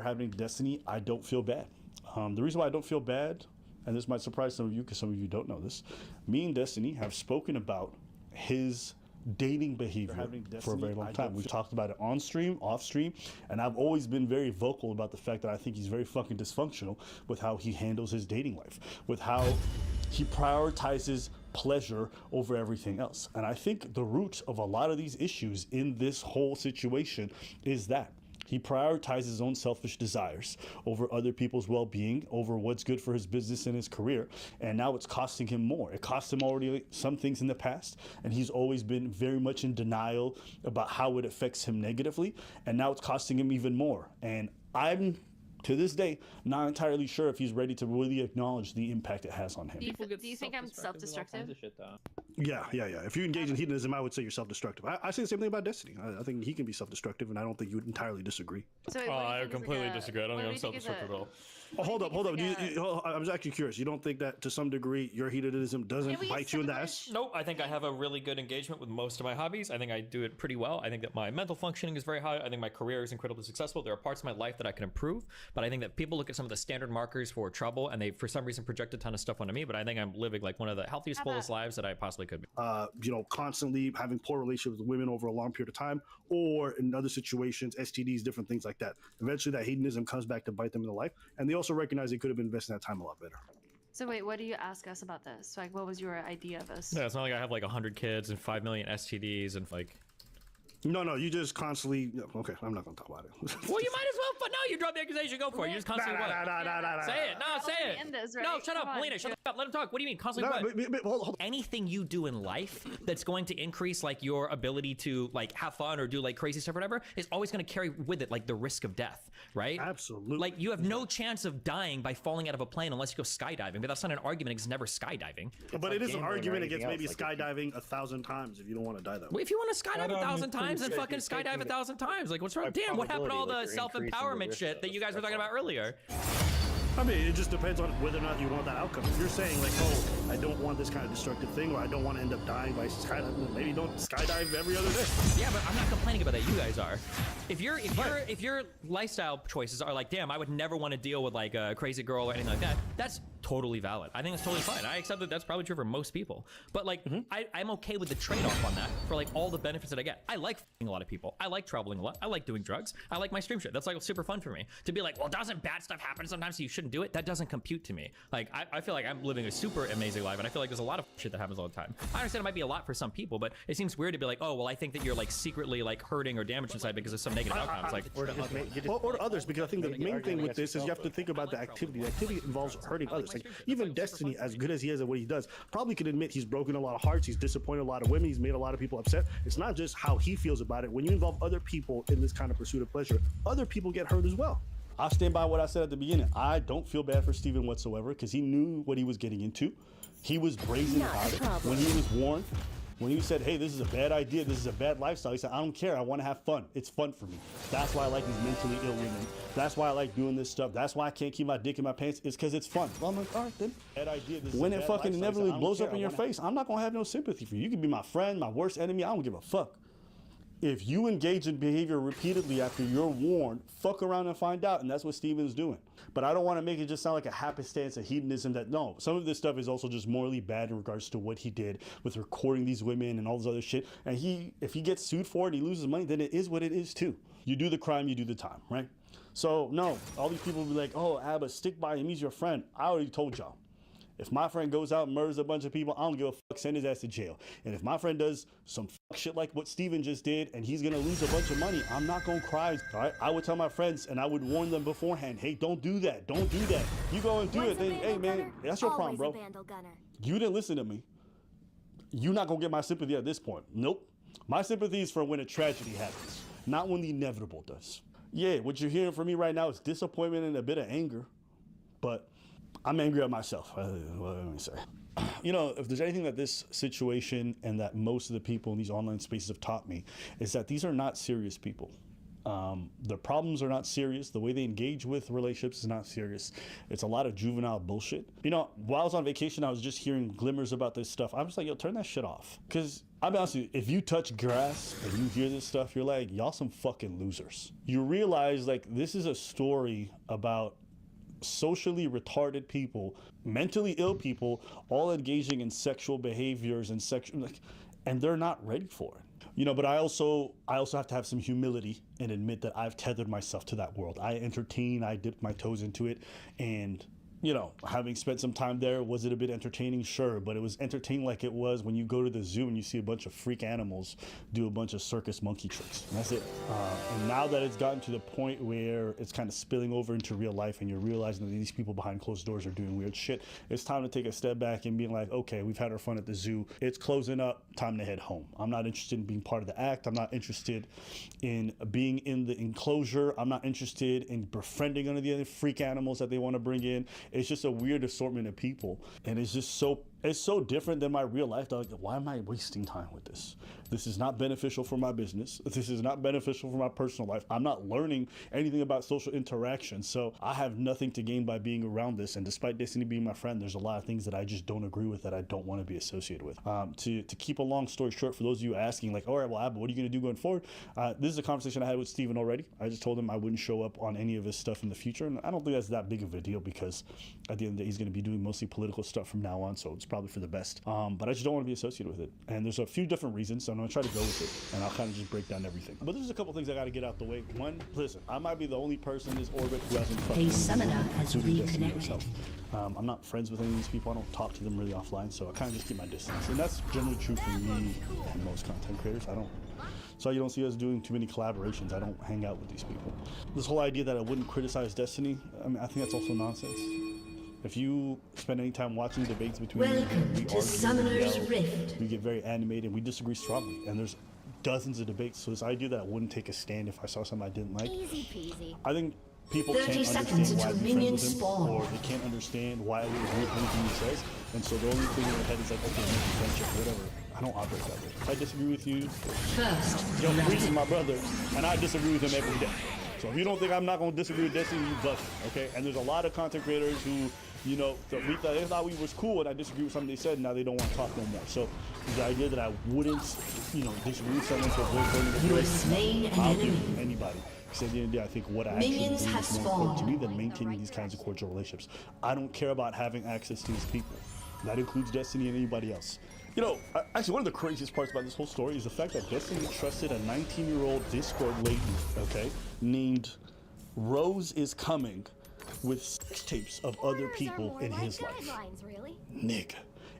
happening to Destiny, I don't feel bad. The reason why I don't feel bad, and this might surprise some of you because some of you don't know this, me and Destiny have spoken about his dating behavior for a very long time. We've talked about it on stream, off stream, and I've always been very vocal about the fact that I think he's very fucking dysfunctional with how he handles his dating life, with how he prioritizes pleasure over everything else. And I think the root of a lot of these issues in this whole situation is that he prioritizes his own selfish desires over other people's well-being, over what's good for his business and his career. And now it's costing him more. It cost him already some things in the past, and he's always been very much in denial about how it affects him negatively. And now it's costing him even more. And I'm, to this day, not entirely sure if he's ready to really acknowledge the impact it has on him. Do you think I'm self-destructive? Yeah. If you engage in hedonism, I would say you're self-destructive. I say the same thing about Destiny. I think he can be self-destructive, and I don't think you would entirely disagree. So wait, I completely disagree. I don't think I'm self-destructive at all. Oh, hold up. I'm just actually curious. You don't think that to some degree your hedonism doesn't bite you in the ass? Nope. I think I have a really good engagement with most of my hobbies. I think I do it pretty well. I think that my mental functioning is very high. I think my career is incredibly successful. There are parts of my life that I can improve, but I think that people look at some of the standard markers for trouble and they, for some reason, project a ton of stuff onto me. But I think I'm living like one of the healthiest, fullest lives that I possibly could be. Constantly having poor relationships with women over a long period of time, or in other situations, STDs, different things like that. Eventually, that hedonism comes back to bite them in the life, and they also recognize they could have been investing that time a lot better. So wait, what do you ask us about this? Like, what was your idea of this? Yeah, it's not like I have like 100 kids and 5 million STDs and like... No, you just constantly... Okay, I'm not going to talk about it. Well, you might as well, but no, you drop the accusation, go for it. You just constantly Say it. No, say it. This, right? No, shut up, Melina, shut up. Let him talk. What do you mean, constantly what? Hold. Anything you do in life that's going to increase like your ability to like have fun or do like crazy stuff or whatever is always going to carry with it like the risk of death, right? Absolutely. Like you have no chance of dying by falling out of a plane unless you go skydiving, but that's not an argument against never skydiving. But it is an argument against maybe skydiving 1,000 times if you don't want to die that way. Well, if you want to skydive 1,000 times, then fucking skydive 1,000 times. Like, what's wrong? Damn, what happened to all the self-empowerment shit that you guys were talking about earlier? I mean, it just depends on whether or not you want that outcome. If you're saying like, oh, I don't want this kind of destructive thing, or I don't want to end up dying by skydiving, maybe don't skydive every other day. Yeah, but I'm not complaining about that. You guys are. If your lifestyle choices are like, damn, I would never want to deal with like a crazy girl or anything like that, that's totally valid. I think that's totally fine. I accept that that's probably true for most people. But like, I'm okay with the trade-off on that for like all the benefits that I get. I like f***ing a lot of people. I like traveling a lot. I like doing drugs. I like my stream shit. That's like super fun for me. To be like, well, doesn't bad stuff happen sometimes so you shouldn't do it? That doesn't compute to me. Like, I feel like I'm living a super amazing life, and I feel like there's a lot of shit that happens all the time. I understand it might be a lot for some people, but it seems weird to be like, oh, well, I think that you're like secretly like hurting or damaged inside because of some negative outcomes. Like, or to others, because I think the main thing with this is you have to think about the activity. The activity involves hurting others. Like even Destiny, as good as he is at what he does, probably could admit he's broken a lot of hearts, he's disappointed a lot of women, he's made a lot of people upset. It's not just how he feels about it. When you involve other people in this kind of pursuit of pleasure, other people get hurt as well. I'll stand by what I said at the beginning. I don't feel bad for Steven whatsoever because he knew what he was getting into. He was brazen about it. When he was warned, when he said, hey, this is a bad idea, this is a bad lifestyle, he said, I don't care, I want to have fun. It's fun for me. That's why I like these mentally ill women. That's why I like doing this stuff. That's why I can't keep my dick in my pants. It's because it's fun. Well, I'm like, all right, then. Bad idea. When it fucking inevitably blows up in your face, I'm not going to have no sympathy for you. You can be my friend, my worst enemy. I don't give a fuck. If you engage in behavior repeatedly after you're warned, fuck around and find out, and that's what Steven's doing. But I don't want to make it just sound like a happenstance of hedonism that, no, some of this stuff is also just morally bad in regards to what he did with recording these women and all this other shit. And if he gets sued for it and he loses money, then it is what it is too. You do the crime, you do the time, right? So no, all these people will be like, oh, Abba, stick by him, he's your friend. I already told y'all. If my friend goes out and murders a bunch of people, I don't give a fuck, send his ass to jail. And if my friend does some fuck shit like what Steven just did and he's gonna lose a bunch of money, I'm not gonna cry, all right? I would tell my friends and I would warn them beforehand, hey, don't do that, don't do that. You go and do it, then, hey man, that's your problem, bro. You didn't listen to me. You're not gonna get my sympathy at this point. Nope. My sympathy is for when a tragedy happens, not when the inevitable does. Yeah, what you're hearing from me right now is disappointment and a bit of anger, but I'm angry at myself. What let me say? You know, if there's anything that this situation and that most of the people in these online spaces have taught me, is that these are not serious people. Their problems are not serious. The way they engage with relationships is not serious. It's a lot of juvenile bullshit. You know, while I was on vacation, I was just hearing glimmers about this stuff. I was like, yo, turn that shit off. Because I'll be honest with you, if you touch grass and you hear this stuff, you're like, y'all some fucking losers. You realize, like, this is a story about socially retarded people, mentally ill people, all engaging in sexual behaviors and sexual, like, and they're not ready for it. You know, but I also have to have some humility and admit that I've tethered myself to that world. I entertain, I dipped my toes into it, and you know, having spent some time there, was it a bit entertaining? Sure, but it was entertaining like it was when you go to the zoo and you see a bunch of freak animals do a bunch of circus monkey tricks. And that's it. And now that it's gotten to the point where it's kind of spilling over into real life and you're realizing that these people behind closed doors are doing weird shit, it's time to take a step back and being like, okay, we've had our fun at the zoo. It's closing up. Time to head home. I'm not interested in being part of the act. I'm not interested in being in the enclosure. I'm not interested in befriending any of the other freak animals that they want to bring in. It's just a weird assortment of people, and it's so different than my real life. Like, why am I wasting time with this? This is not beneficial for my business. This is not beneficial for my personal life. I'm not learning anything about social interaction, so I have nothing to gain by being around this. And despite Destiny being my friend, there's a lot of things that I just don't agree with, that I don't want to be associated with. To keep a long story short, for those of you asking, like, all right, well, Abba, what are you going to do going forward? This is a conversation I had with Steven already. I just told him I wouldn't show up on any of his stuff in the future, and I don't think that's that big of a deal, because at the end of the day, he's going to be doing mostly political stuff from now on, so it's probably for the best. But I just don't want to be associated with it. And there's a few different reasons, so I'm going to try to go with it, and I'll kind of just break down everything. But there's a couple things I got to get out the way. One, listen, I might be the only person in this orbit who hasn't A summoner has Destiny reconnected. herself. I'm not friends with any of these people. I don't talk to them really offline, so I kind of just keep my distance. And that's generally true for me and most content creators. So you don't see us doing too many collaborations. I don't hang out with these people. This whole idea that I wouldn't criticize Destiny, I mean, I think that's also nonsense. If you spend any time watching debates between me, Welcome we to argue, Summoner's we yell, Rift. we get very animated, and we disagree strongly. And there's dozens of debates. So this idea that I wouldn't take a stand if I saw something I didn't like, Easy peasy. I think people 30 can't seconds understand why until I'm friends minions with him, spawn. or they can't understand why I would agree with anything he says. And so the only thing in their head is like, okay, maybe friendship, whatever. I don't operate that way. If I disagree with you, First, Yo, Reese is my brother, and I disagree with him every day. So if you don't think I'm not gonna disagree with Destiny, you bust it, okay? And there's a lot of content creators who, you know, they thought we was cool, and I disagree with something they said, and now they don't want to talk no more. So the idea that I wouldn't, you know, disagree with someone for avoiding you have slain an I'll do enemy. anybody. Because at the end of the day, I think what I Minions actually do have is more important to spawned. me than maintaining these kinds of cordial relationships. I don't care about having access to these people. That includes Destiny and anybody else. You know, actually, one of the craziest parts about this whole story is the fact that Destiny trusted a 19-year-old Discord lady, okay, named Rose is Coming, with sex tapes of other people in his life. Guidelines, really? Nigga,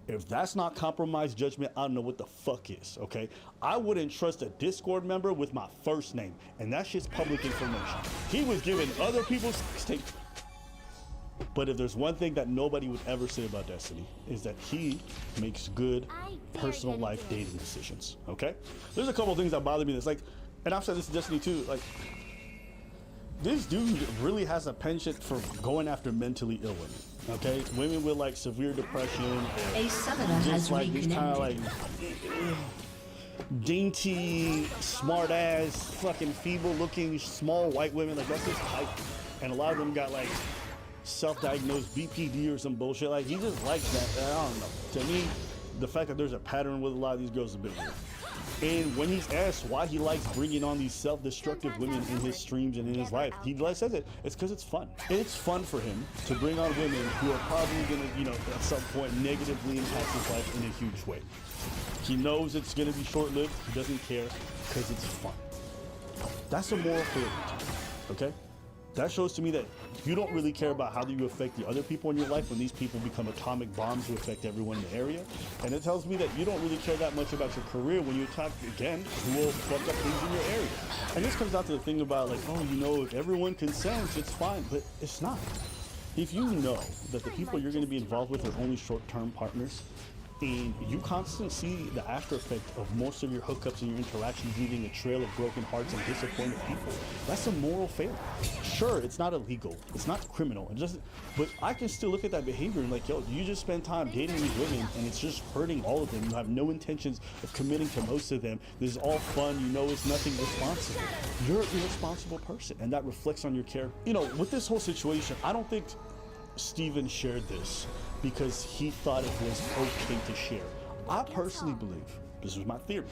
if that's not compromised judgment, I don't know what the fuck is, okay? I wouldn't trust a Discord member with my first name, and that shit's public information. He was giving other people's sex tapes. But if there's one thing that nobody would ever say about Destiny, is that he makes good personal life dating decisions, okay? There's a couple of things that bother me. That's like, and I've said this to Destiny too, like, this dude really has a penchant for going after mentally ill women, okay? Women with like severe depression, or A summoner has just like these kind of reconnected. like dainty, smart ass, fucking feeble looking, small white women. Like, that's his type. And a lot of them got like self-diagnosed BPD or some bullshit. Like, he just likes that. I don't know. To me, the fact that there's a pattern with a lot of these girls is a bit weird. And when he's asked why he likes bringing on these self-destructive women in his streams and in his life, he says it's because it's fun. It's fun for him to bring on women who are probably gonna, you know, at some point negatively impact his life in a huge way. He knows it's gonna be short-lived. He doesn't care because it's fun. That's a moral failure, okay? That shows to me that you don't really care about how you affect the other people in your life when these people become atomic bombs who affect everyone in the area. And it tells me that you don't really care that much about your career when you attack, again, who will fuck up things in your area. And this comes down to the thing about like, oh, you know, if everyone consents, it's fine. But it's not. If you know that the people you're going to be involved with are only short-term partners, and you constantly see the after effect of most of your hookups and your interactions leaving a trail of broken hearts and disappointed people, that's a moral failure. Sure, it's not illegal, it's not criminal, but I can still look at that behavior and like, yo, you just spend time dating these women and it's just hurting all of them. You have no intentions of committing to most of them. This is all fun, you know, it's nothing responsible. You're an irresponsible person, and that reflects on your character. You know, with this whole situation, I don't think Steven shared this because he thought it was okay to share. I personally believe this was my theory.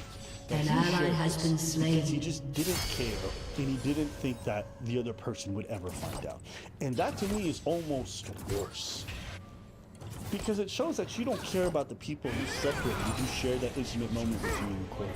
An ally has been slain. Because he just didn't care, and he didn't think that the other person would ever find out. And that to me is almost worse. Because it shows that you don't care about the people who separate you, who share that intimate moment with you in the court.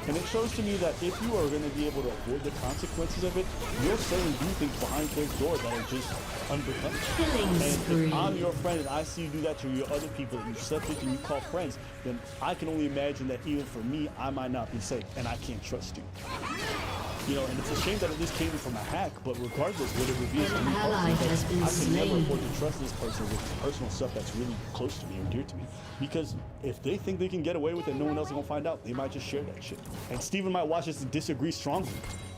And it shows to me that if you are going to be able to avoid the consequences of it, you're saying do things behind closed doors that are just unbecoming. Killing And spree. if I'm your friend and I see you do that to your other people that you slept with and you call friends, then I can only imagine that even for me, I might not be safe and I can't trust you. You know, and it's a shame that this came from a hack, but regardless, what it reveals to me ally personally, has been I can never slain. afford to trust this person with personal stuff that's really close to me or dear to me. Because if they think they can get away with it, no one else is gonna find out. They might just share that shit. And Steven might watch this and disagree strongly,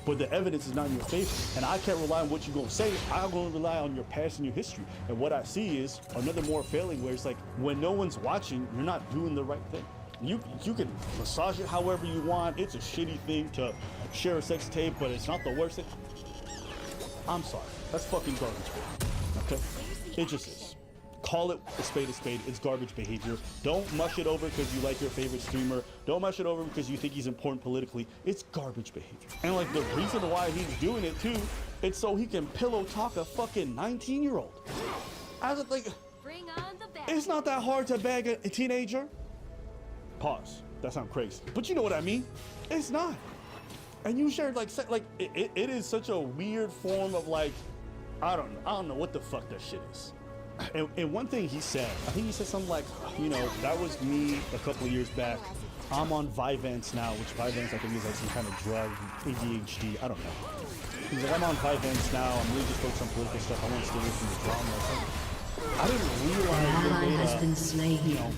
but the evidence is not in your favor. And I can't rely on what you're gonna say. I'm gonna rely on your past and your history. And what I see is another more failing where it's like, when no one's watching, you're not doing the right thing. You can massage it however you want. It's a shitty thing to share a sex tape, but it's not the worst thing. I'm sorry. That's fucking garbage behavior. Okay? It just is. Call it a spade. It's garbage behavior. Don't mush it over because you like your favorite streamer. Don't mush it over because you think he's important politically. It's garbage behavior. And like the reason why he's doing it too, it's so he can pillow talk a fucking 19-year-old. I was like, Bring on the bag. it's not that hard to bag a teenager. Pause. That sounds crazy, but you know what I mean. It's not. And you shared like it is such a weird form of like, I don't know what the fuck that shit is. And one thing he said, I think he said something like, you know, that was me a couple of years back. I'm on Vyvanse now, which Vyvanse I think is like some kind of drug, ADHD. I don't know. He's like, I'm on Vyvanse now. I'm really just focused on political stuff. I want to stay away from the drama. I didn't realize An ally they has made been a, slain. you know,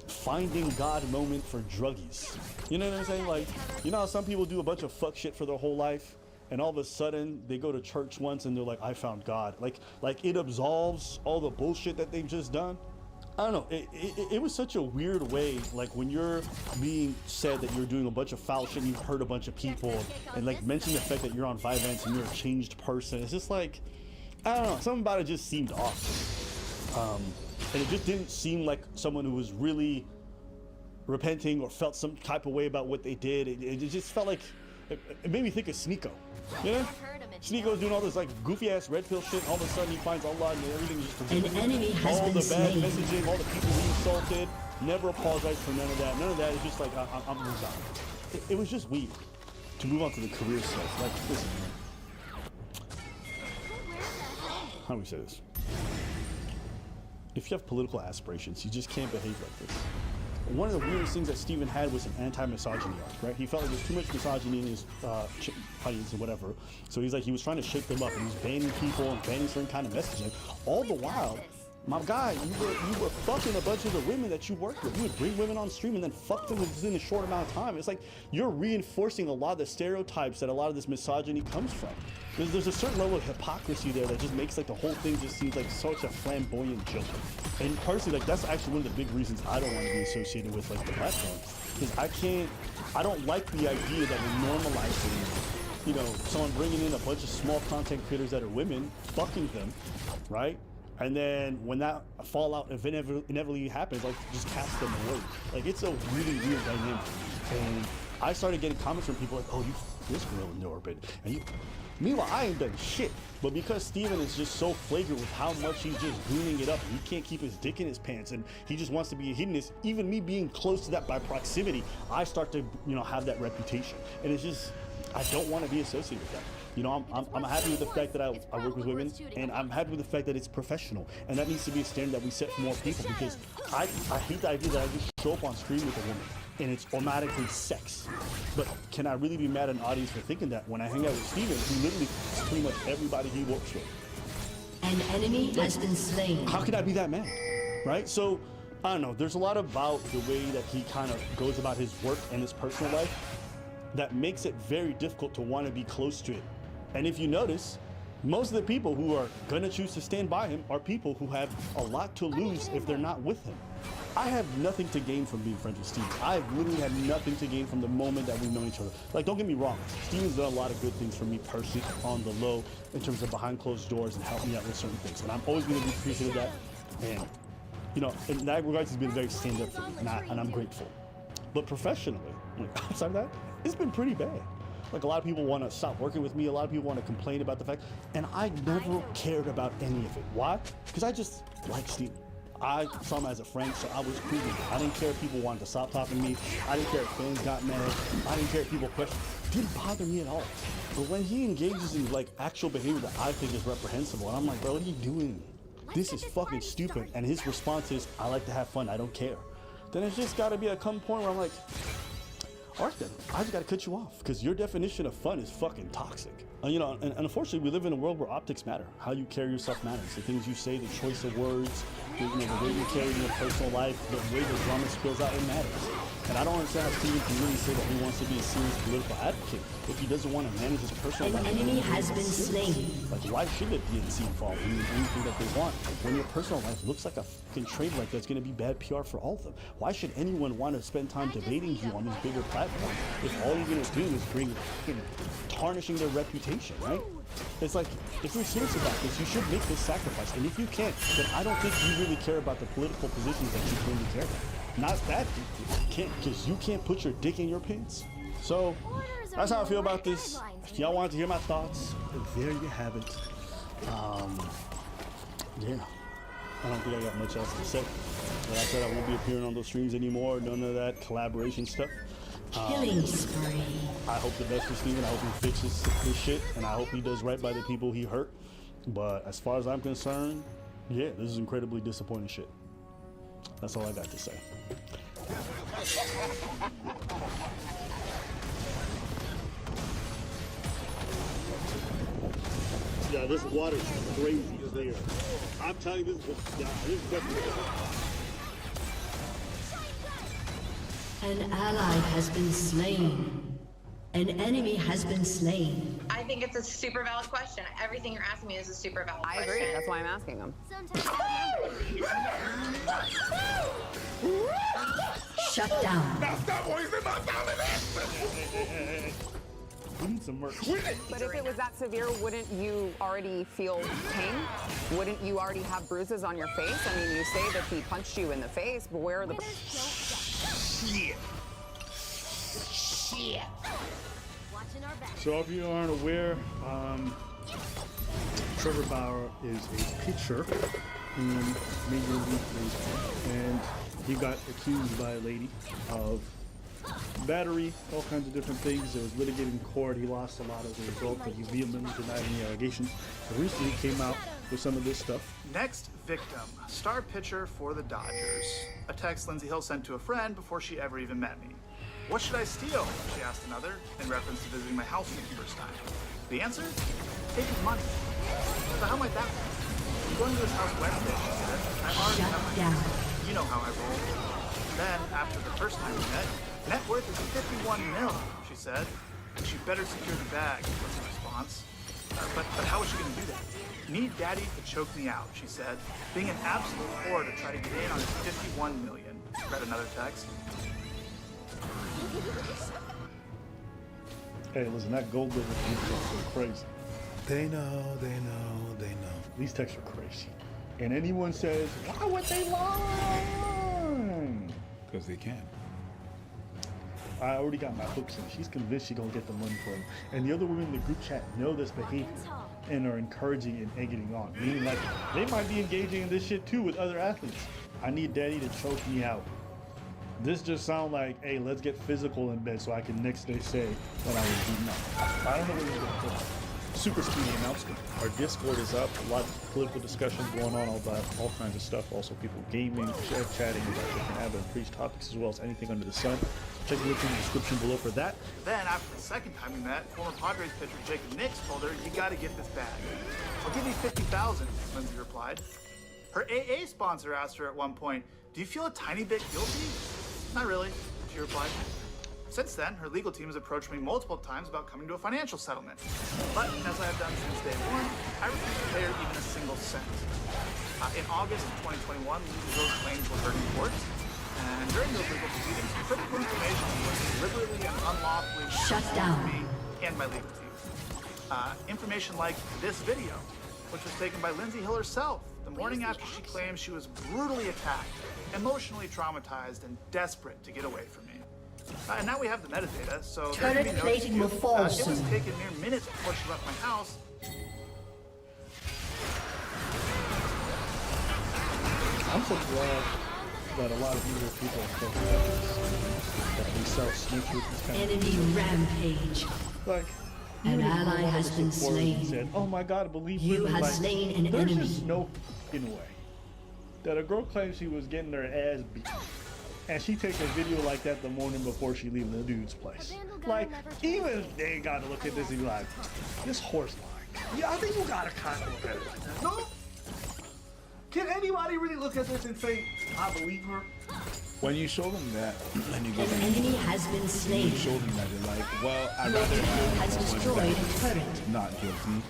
finding God moment for druggies. You know what I'm saying? Like, you know how some people do a bunch of fuck shit for their whole life, and all of a sudden they go to church once and they're like, I found God. Like it absolves all the bullshit that they've just done. I don't know. It was such a weird way. Like when you're being said that you're doing a bunch of foul shit and you've hurt a bunch of people, and like mentioning the fact that you're on Vyvanse and you're a changed person. It's just like, I don't know. Something about it just seemed off. And it just didn't seem like someone who was really repenting or felt some type of way about what they did. It just felt like, it made me think of Sneeko. You know? Sneeko's doing all this like goofy ass red pill shit. All of a sudden he finds Allah and everything is just forgiven. An enemy has all been the bad slain. messaging, all the people he insulted, never apologized for none of that. None of that. It's just like, I'm moved on. It was just weird. To move on to the career stuff. Like, listen. How do we say this? If you have political aspirations, you just can't behave like this. One of the weirdest things that Steven had was an anti-misogyny arc, right? He felt like there's too much misogyny in his audience or whatever. So he's like, he was trying to shake them up and he was banning people and banning certain kind of messaging. All the while, my guy, you were fucking a bunch of the women that you worked with. You would bring women on stream and then fuck them within a short amount of time. It's like you're reinforcing a lot of the stereotypes that a lot of this misogyny comes from. There's a certain level of hypocrisy there that just makes like the whole thing just seems like such a flamboyant joke. And personally, like that's actually one of the big reasons I don't want to be associated with like the platform, because I don't like the idea that we're normalizing, you know, someone bringing in a bunch of small content creators that are women, fucking them, right? And then when that fallout inevitably happens, like just cast them away. Like it's a really weird dynamic. And I started getting comments from people like, oh, you this girl in the orbit. And you, meanwhile, I ain't done shit. But because Steven is just so flagrant with how much he's just gooning it up, and he can't keep his dick in his pants, and he just wants to be a hedonist, even me being close to that by proximity, I start to, you know, have that reputation. And it's just, I don't want to be associated with that. You know, I'm happy with the fact that I work with women, and I'm happy with the fact that it's professional. And that needs to be a standard that we set for more people, because I hate the idea that I just show up on screen with a woman and it's automatically sex. But can I really be mad at an audience for thinking that when I hang out with Steven, who literally pretty much everybody he works with? An enemy has been slain. How can I be that mad? Right? So, I don't know. There's a lot about the way that he kind of goes about his work and his personal life that makes it very difficult to want to be close to it. And if you notice, most of the people who are gonna choose to stand by him are people who have a lot to lose if they're not with him. I have nothing to gain from being friends with Steven. I've literally had nothing to gain from the moment that we've known each other. Like, don't get me wrong, Steven's done a lot of good things for me personally on the low in terms of behind closed doors and helping me out with certain things. And I'm always gonna be appreciative of that. And, you know, in that regard, he's been very stand up for me, and I'm grateful. But professionally, like outside of that, it's been pretty bad. Like a lot of people want to stop working with me. A lot of people want to complain about the fact, and I never cared about any of it. Why? Because I just like Steven. I saw him as a friend, so I was cool with it. I didn't care if people wanted to stop talking to me. I didn't care if fans got mad. I didn't care if people questioned. It didn't bother me at all. But when he engages in like actual behavior that I think is reprehensible, and I'm like, bro, what are you doing? This is fucking stupid. And his response is, I like to have fun. I don't care. Then it's just got to be a come point where I'm like, all right then, I just gotta cut you off because your definition of fun is fucking toxic. You know, and unfortunately, we live in a world where optics matter. How you carry yourself matters. The things you say, the choice of words, the way you carry your personal life, the way the drama spills out, it matters. And I don't understand how Steven can really say that he wants to be a serious political advocate if he doesn't want to manage his personal life. An enemy has been slain. Like, why should the DNC involve in anything that they want when your personal life looks like a fucking trade like that's going to be bad PR for all of them? Why should anyone want to spend time debating you on these bigger platforms if all you're going to do is bring tarnishing their reputation, right? It's like, if you're serious about this, you should make this sacrifice. And if you can't, then I don't think you really care about the political positions that you claim to care about. Not that you can't, because you can't put your dick in your pants. So that's how I feel about this. If y'all wanted to hear my thoughts, there you have it. Yeah, I don't think I got much else to say. Like I said, I won't be appearing on those streams anymore. None of that collaboration stuff. Killing spree. I hope the best for Steven. I hope he fixes his shit, and I hope he does right by the people he hurt. But as far as I'm concerned, yeah, this is incredibly disappointing shit. That's all I got to say. Yeah, this water's crazy clear. I'm telling you, this is definitely. An ally has been slain. An enemy has been slain. I think it's a super valid question. Everything you're asking me is a super valid question. I agree. That's why I'm asking them. Shut down. We need some merch. But if it was that severe, wouldn't you already feel pain? Wouldn't you already have bruises on your face? I mean, you say that he punched you in the face, but where are the... Shit. So if you aren't aware, Trevor Bauer is a pitcher in Major League Baseball, and he got accused by a lady of battery, all kinds of different things. It was litigated in court. He lost a lot as a result, but he vehemently denied any allegations. So recently he came out with some of this stuff. Next victim, star pitcher for the Dodgers. A text Lindsey Hill sent to a friend before she ever even met me. What should I steal? She asked another, in reference to visiting my house for the first time. The answer? Take his money. So how might that work? I'm going to his house Wednesday, she said. I already have my down. You know how I roll. Then, after the first time we met, net worth is 51 mil, she said. She better secure the bag, was the response. But how is she going to do that? Need daddy to choke me out, she said, being an absolute whore to try to get in on his 51 million. Read another text. Hey, listen, that gold digger is crazy. They know. These texts are crazy. And anyone says, why would they lie? Because they can. I already got my hooks in. She's convinced she's gonna get the money for him. And the other women in the group chat know this behavior and are encouraging and egging on. Meaning like, they might be engaging in this shit too with other athletes. I need daddy to choke me out. This just sounds like, hey, let's get physical in bed so I can next day say that I was beaten up. I don't know what he's gonna put. Super speedy announcement. Our Discord is up. A lot of political discussions going on about all kinds of stuff. Also, people gaming, chatting about different Abba and Preach topics, as well as anything under the sun. Check the link in the description below for that. Then, after the second time we met, former Padres pitcher Jacob Nix told her, you gotta get this bag. I'll give you $50,000, Lindsey replied. Her AA sponsor asked her at one point, do you feel a tiny bit guilty? Not really, she replied. Since then, her legal team has approached me multiple times about coming to a financial settlement. But, as I have done since day one, I refuse to pay her even a single cent. In August of 2021, those claims were heard in court. And during those legal proceedings, critical information was deliberately and unlawfully Shut shared down. with me and my legal team. Information like this video, which was taken by Lindsey Hill herself the morning after she claimed she was brutally attacked, emotionally traumatized, and desperate to get away from me. And now we have the metadata, so Turret there can be no plating will dispute. fall It was soon. taken mere minutes before she left my house. I'm so glad that a lot of evil people are still that they self-snitch with this kind of Enemy rampage. like. An even if you ally wanted has to been support it and slain. Said, oh my God, believe You women," have like, slain an there's enemy. just no fucking way that a girl claims she was getting her ass beat, and she takes a video like that the morning before she leaves the dude's place. Like, even they gotta look at this and be like, this horse line. Yeah, I think you gotta kind of look at it like that. No? Can anybody really look at this and say, I believe her? When you show them that, and you go An back, enemy has been you slain. show them that they're like, well, I'd Your rather team has have destroyed one a that's turret. not guilty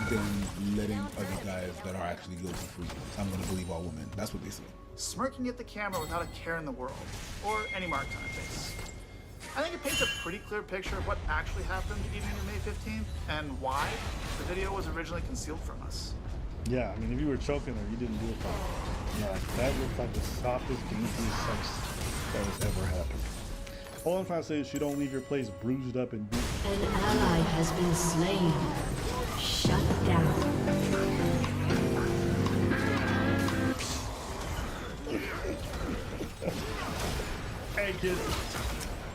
than letting other guys that are actually guilty free. I'm gonna believe all women. That's what they say. Smirking at the camera without a care in the world, or any mark on her face. I think it paints a pretty clear picture of what actually happened the evening of May 15th, and why the video was originally concealed from us. Yeah, I mean, if you were choking her, you didn't do it properly. Yeah, that looked like the softest, daintiest sex that has ever happened. All I'm trying to say is you don't leave your place bruised up and beat. An ally has been slain. Shut down. Hey kids,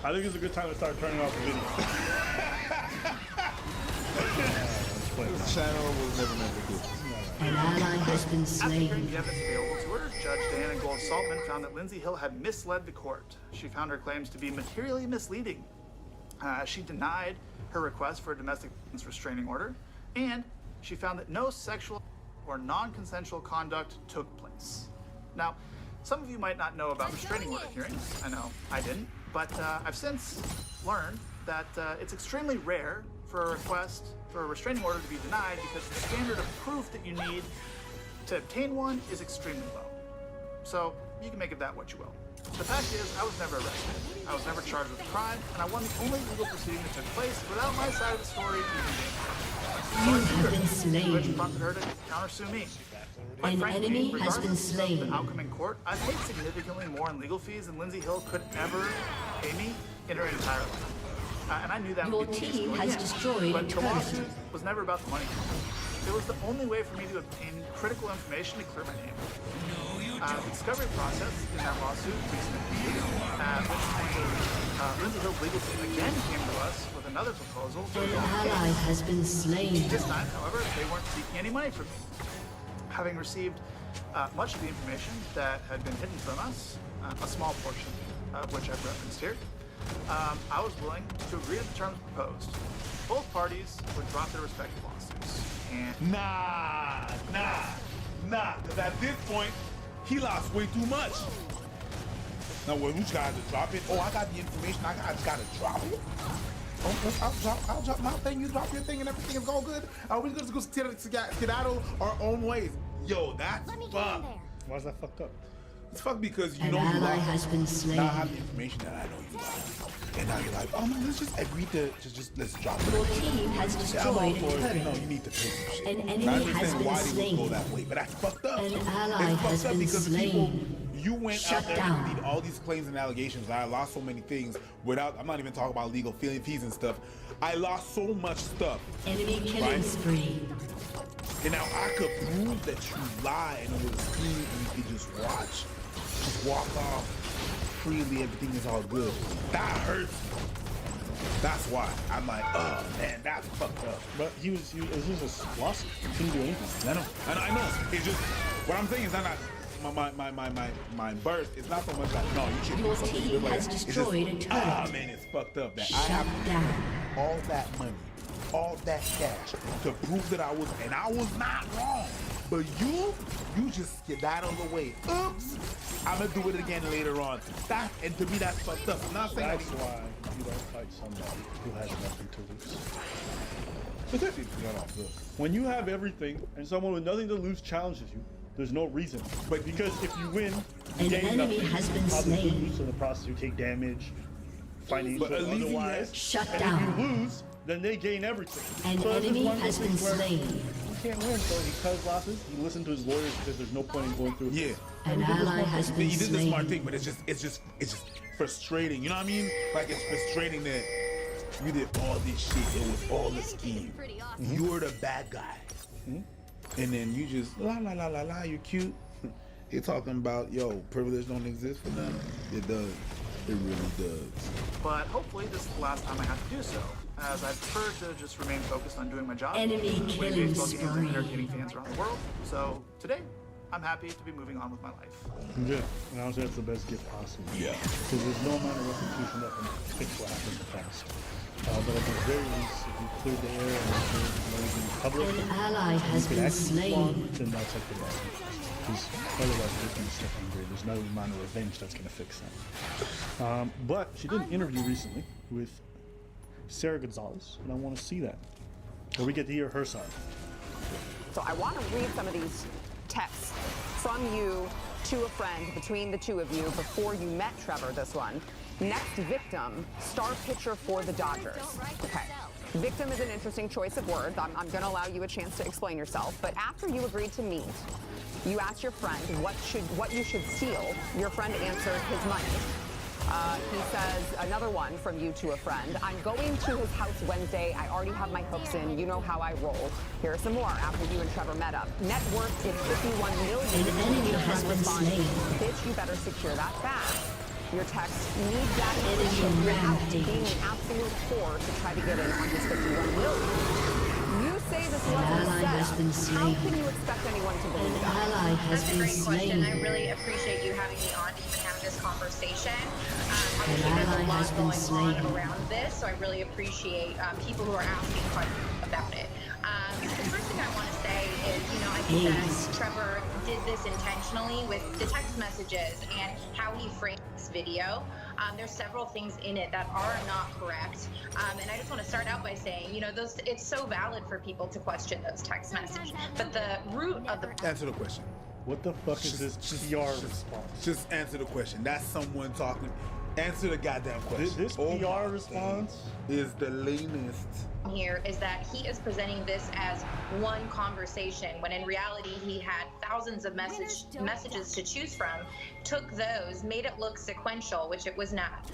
I think it's a good time to start turning off the video. This channel was never meant to do. An ally has been After hearing slain. the evidence available to her, Judge Diana Gold Saltman found that Lindsay Hill had misled the court. She found her claims to be materially misleading. She denied her request for a domestic violence restraining order, and she found that no sexual or non-consensual conduct took place. Now, some of you might not know about restraining order hearings. I know I didn't, but I've since learned that it's extremely rare for a request for a restraining order to be denied because the standard of proof that you need to obtain one is extremely low. So you can make of that what you will. The fact is, I was never arrested. I was never charged with a crime, and I won the only legal proceeding that took place without my side of the story even being You have been which slain. prompted her to countersue me. Quite An frankly, enemy has regardless been of slain. the outcome in court, I've paid significantly more in legal fees than Lindsay Hill could ever pay me in her entire life. And I knew that Your would be the case team going has in. destroyed a But the turret. lawsuit was never about the money. It was the only way for me to obtain critical information to clear my name. The discovery process in that lawsuit recently, Lindsay Hill's legal team again came to us with another proposal. An ally has been slain. This time, however, they weren't seeking any money from me. Having received much of the information that had been hidden from us, a small portion of which I've referenced here, I was willing to agree to the terms proposed. Both parties would drop their respective lawsuits. And Nah. Because at this point, he lost way too much. Now, what, which guy to drop it? Oh, I got the information. I just got to drop it. Oh, I'll drop my thing. You drop your thing, and everything is all good. We just go skedaddle our own ways. Yo, that's fucked. Why is that fucked up? It's fucked because you An know you ally lost. has been slain. Now I have the information that I know you lost. And now you're like, oh no, let's just agree to just let's drop it. Your team has Yeah, I'm all destroyed a for it. No, turret. you need to pay some shit. An enemy I has understand been why they would slain. go that way, but that's fucked up. An ally It's fucked has up been because slain. people, you went Shut out there down. and did all these claims and allegations. I lost so many things without. I'm not even talking about legal fees and stuff. I lost so much stuff. Enemy killing Right. spree. And now I could prove that you lie and it was scheme and you could just watch. Just walk off freely, everything is all good. That hurts me. That's why I'm like, oh man, that's fucked up. But it was just a lawsuit. You couldn't do anything. I know. It's just what I'm saying is I'm not my birth. It's not so much like no, you should do Your something. team It's like, has it's destroyed a just, turret. ah man, it's fucked up that I Shut have down. all that money, all that cash to prove that I was not wrong. But you just skedaddled away. Oops. I'm gonna do it again later on. And to me that's fucked up. I'm not saying That's why you don't fight somebody who has nothing to lose. That's it. When you have everything and someone with nothing to lose challenges you, there's no reason. But because if you win, you An gain enemy nothing. has been Probably slain. lose in the process. You take damage, financial, But at least he otherwise. has- Shut and down. if you lose, then they gain everything. An So it's just enemy one of has those been things where slain. He can't win, so he cut his losses. He listened to his lawyers because there's no point in going through. Yeah. An ally has been He did the smart slain. thing, but it's just frustrating. You know what I mean? Like it's frustrating that you did all this shit. It was all a scheme. You're the bad guy. And then you just la la la la la. You're cute. You're talking about privilege don't exist for them. It does. It really does. But hopefully this is the last time I have to do so, as I prefer to just remain focused on doing my job, Enemy playing killing baseball games and spree. entertaining fans around the world. So today, I'm happy to be moving on with my life. Yeah, and I would say that's the best gift possible. Yeah. Because there's no amount of restitution that can fix what happened in the past. But at the very least, if you cleared the air and made it public, An ally has you could been actually move on, slain. then that's like the best. Because otherwise, you're just going to step angry. There's no amount of revenge that's going to fix that. But she did an interview recently with Sarah Gonzalez, and I want to see that. Where we get to hear her side. So I want to read some of these texts from you to a friend between the two of you before you met Trevor, this one. Next victim, star pitcher for the Dodgers. Okay. Victim is an interesting choice of words. I'm going to allow you a chance to explain yourself. But after you agreed to meet, you asked your friend what you should steal. Your friend answered his money. He says, another one from you to a friend. I'm going to his house Wednesday. I already have my hooks in. You know how I roll. Here are some more after you and Trevor met up. Net worth is $51 million. An enemy Your has friend been responded, slain. bitch, you better secure that bag. Your text, need that Enemy information without rampage. being an absolute whore to try to get in on his $51 million. You say this wasn't ally has said. been How slain. can you expect anyone to An believe that? ally has That's a been great question. I slain. really appreciate you having me on to even have this conversation. Obviously, An there's ally a lot has been going slain. on around this, so I really appreciate people who are asking questions about it. The first thing I want to say is, I think Ace. that Trevor did this intentionally with the text messages and how he framed this video. There's several things in it that are not correct. And I just want to start out by saying, it's so valid for people to question those text messages. But the root of the Answer the question. What the fuck is this PR response? Just answer the question. That's someone talking. Answer the goddamn question. This Oh PR my response? days. Is the lamest. here is that he is presenting this as one conversation when in reality he had thousands of messages to choose from, took those, made it look sequential, which it was not.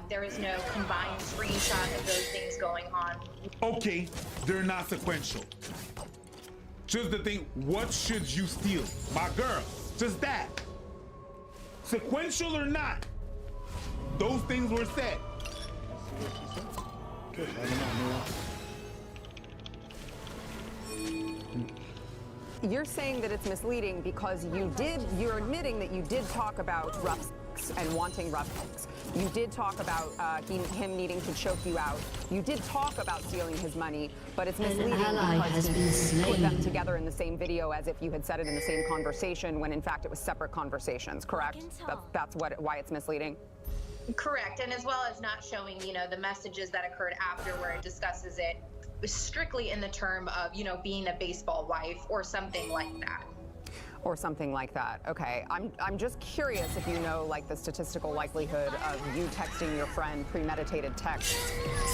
There is no combined screenshot of those things going on. Okay, they're not sequential. Just the thing, what should you steal? My girl, just that. Sequential or not, those things were said. Good, I don't know, You're saying that it's misleading because you're admitting that you did talk about rough sex and wanting rough sex. You did talk about him needing to choke you out. You did talk about stealing his money, but it's misleading ally because has been you put them slain. together in the same video as if you had said it in the same conversation when in fact it was separate conversations, correct? That's why it's misleading. Correct, and as well as not showing, the messages that occurred after where it discusses it strictly in the term of, being a baseball wife or something like that. Or something like that. Okay, I'm just curious if you know like the statistical likelihood of you texting your friend premeditated text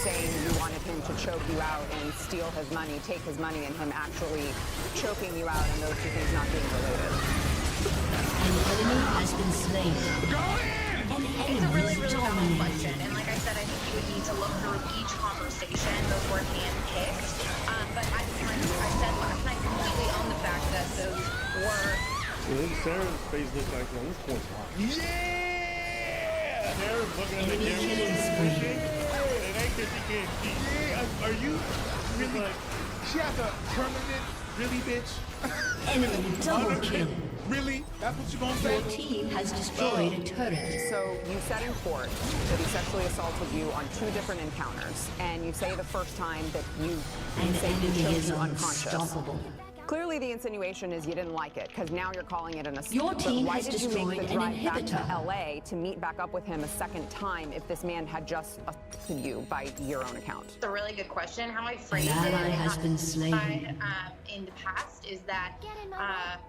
saying you wanted him to choke you out and steal his money, take his money, and him actually choking you out and those two things not being related. An enemy has been slain. An It's a really, enemy really valid dominated. question, and like I said, I think you would need to look through each conversation. Those were handpicked, but I said last night, completely own the fact that those were. Sarah's face looks like, well, this point's hot. Yeah! Sarah's looking at the Enemy camera. killing spree. It ain't 'cause she can't see. Yeah, are you really like, she has a permanent, really bitch? Enemy double kill. Really? That's what you gonna Your say? team has destroyed a turret. So you said in court that he sexually assaulted you on 2 different encounters, and you say the first time that you An say he enemy choked is you unconscious. unstoppable. Clearly, the insinuation is you didn't like it, because now you're calling it an assault. Your But team why has did you destroyed make the an drive back to inhibitor. LA to meet back up with him a second time if this man had just assaulted you by your own account? It's a really good question. How I phrased An ally it has been slain. in the past is that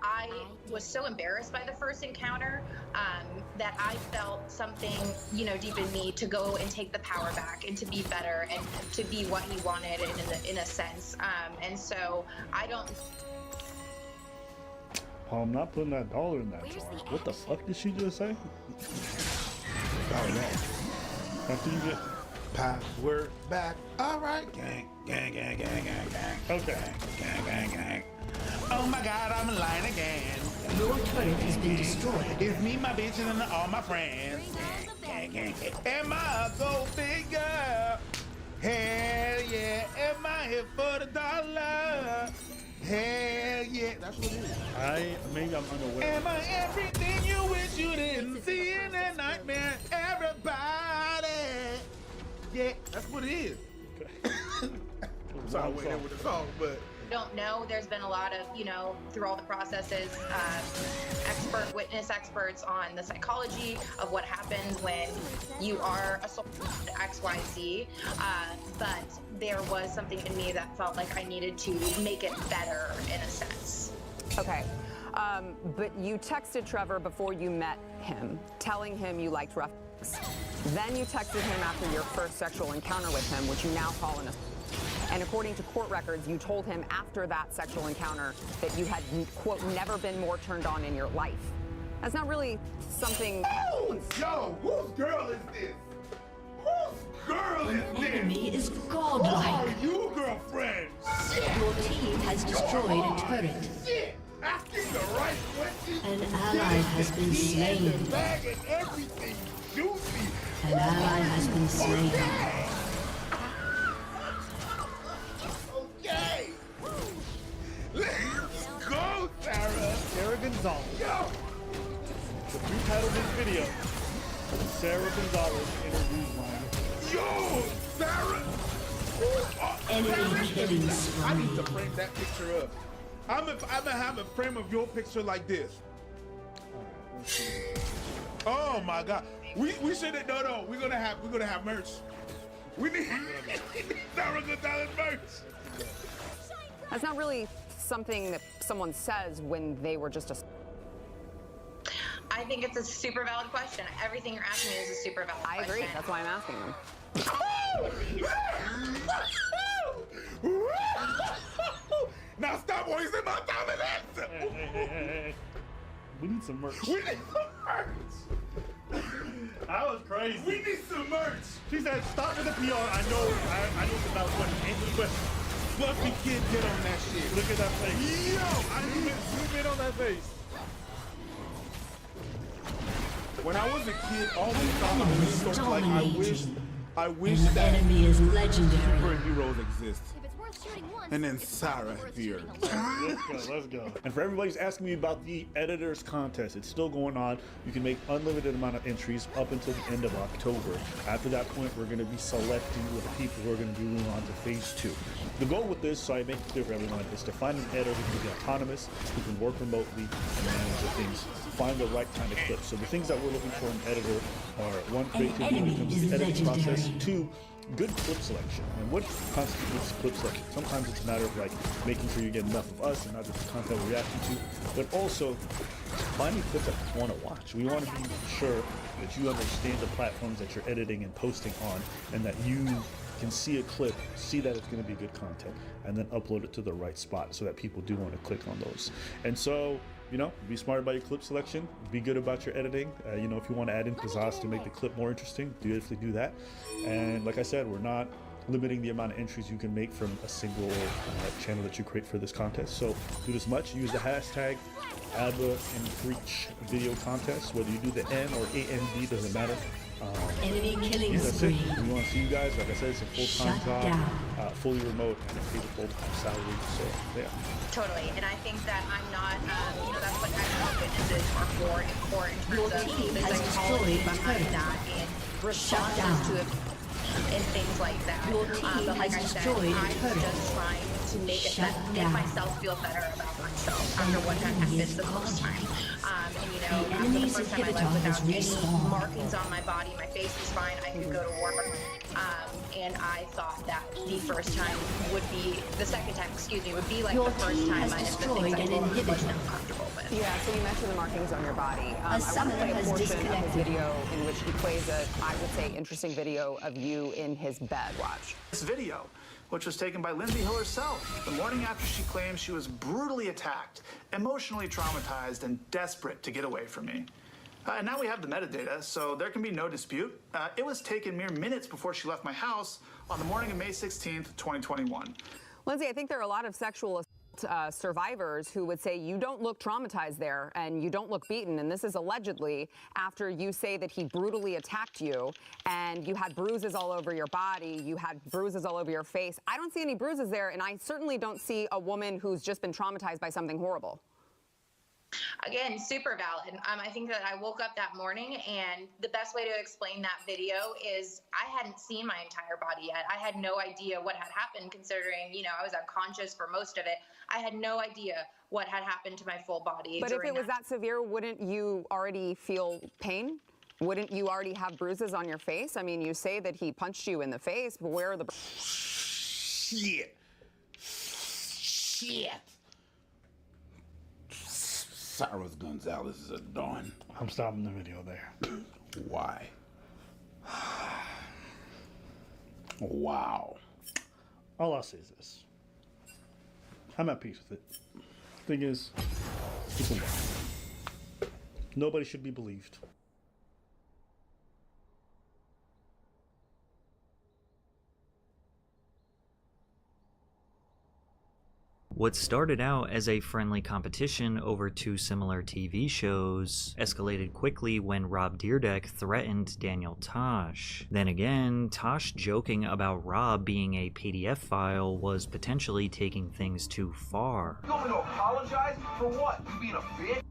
I was so embarrassed by the first encounter that I felt something, deep in me to go and take the power back and to be better and to be what he wanted in a sense. And so I don't. I'm not putting that dollar in that jar. What the fuck did she just say? Power off. After you get power back. All right. Gang, gang, gang, gang, gang, gang. Okay. Gang, gang, gang. Oh my God, I'm lying again. Your turret has been destroyed. It's me, my bitches, and all my friends. Gang, gang, gang. Am I a gold digger? Hell yeah. Am I here for the dollar? Hell yeah. That's what it is. Maybe I'm unaware. Am I everything you wish you didn't see in a nightmare? Everybody. Yeah, that's what it is. I'm sorry, I went in with the song, but. Don't know. There's been a lot of, through all the processes, witness experts on the psychology of what happens when you are assaulted XYZ. But there was something in me that felt like I needed to make it better in a sense. Okay. But you texted Trevor before you met him, telling him you liked rough sex. Then you texted him after your first sexual encounter with him, which you now call an assault. And according to court records, you told him after that sexual encounter that you had, quote, never been more turned on in your life. That's not really something... Oh, yo, whose girl is this? Whose girl is An this? enemy is Who godlike. are you, girlfriend? Shit. Your team has destroyed a turret. Shit. Asking the right questions. An ally has been slain. The bag and everything juicy. An ally has been slain. Okay. Let's go, Sarah. Sarah Gonzalez. Yo. So we titled this video, Sarah Gonzalez interviews mine. Yo, Sarah. Enemy killing I need to spree. frame that picture up. I'm gonna have a frame of your picture like this. Oh my God. We should have no. We're gonna have merch. We need Sarah Gonzalez merch. That's not really something that someone says when they were just a... I think it's a super valid question. Everything you're asking me is a super valid I question. agree. That's why I'm asking them. Now stop wasting my time and answer. Hey. We need some merch. We need some merch. That was crazy. We need some merch. She said, start with the PR. I know it's about question. Answer the question. Fluffy kid, get on that shit. Look at that face. Yo, I need Zoom in on that face. When I was a kid, all these songs were sort of like, I wish An that enemy is legendary. superheroes exist. And then Sarah appeared. Let's go. And for everybody who's asking me about the editors contest, it's still going on. You can make unlimited amount of entries up until the end of October. After that point, we're going to be selecting the people who are going to be moving on to phase 2. The goal with this, so I make it clear for everyone, is to find an editor who can be autonomous, who can work remotely and manage the things. Find the right kind of clips. So the things that we're looking for in an editor are 1, creativity when it comes to the editing process. 2, good clip selection. And what constitutes clip selection? Sometimes it's a matter of like making sure you get enough of us and not just the content we're reacting to, but also finding clips that you want to watch. We want to be sure that you understand the platforms that you're editing and posting on, and that you can see a clip, see that it's going to be good content, and then upload it to the right spot so that people do want to click on those. And so, be smart about your clip selection, be good about your editing. If you want to add in pizzazz to make the clip more interesting, definitely do that. And like I said, we're not limiting the amount of entries you can make from a single channel that you create for this contest. So do this much, use the hashtag ABBA and Breach video contest, whether you do the N or AND, doesn't matter. Enemy killing That's it. spree. We want to see you guys. Like I said, it's a full-time Shut job, fully remote, and it pays a full-time salary. So, yeah. Totally, and I think that I'm not, that's what expert witnesses are for in Your terms of team the has psychology destroyed behind turret. that and responses down. to it and things like that. Your team But like has I said, destroyed I'm turret. just trying to make Shut make down. myself feel better about myself after what had happened Yes, the first time. The After the enemy's first time I inhibitor left has without any respawned. markings on my body, my face was fine, I could go to work. And I thought that the second time, would be like Your the first team time has I had the destroyed things I an wasn't inhibitor. comfortable with. Yeah, so you mentioned the markings on your body. I want to summoner play a has portion of disconnected. the video in which he plays a, I would say, interesting video of you in his bed. Watch. This video, which was taken by Lindsay Hill herself, the morning after she claimed she was brutally attacked, emotionally traumatized, and desperate to get away from me. And now we have the metadata, so there can be no dispute. It was taken mere minutes before she left my house on the morning of May 16th, 2021. Lindsay, I think there are a lot of sexual survivors who would say you don't look traumatized there and you don't look beaten, and this is allegedly after you say that he brutally attacked you and you had bruises all over your body, you had bruises all over your face. I don't see any bruises there, and I certainly don't see a woman who's just been traumatized by something horrible. Again, super valid. I think that I woke up that morning, and the best way to explain that video is I hadn't seen my entire body yet. I had no idea what had happened, considering, you know, I was unconscious for most of it. I had no idea what had happened to my full body. But if it was that severe, wouldn't you already feel pain? Wouldn't you already have bruises on your face? I mean, you say that he punched you in the face, but where are the... Shit. Cyrus Gonzalez is a don. I'm stopping the video there. Why? Wow. All I'll say is this. I'm at peace with it. Thing is, it's a lie. Nobody should be believed. What started out as a friendly competition over two similar TV shows escalated quickly when Rob Dyrdek threatened Daniel Tosh. Then again, Tosh joking about Rob being a PDF file was potentially taking things too far. You want me to apologize? For what? You being a bitch?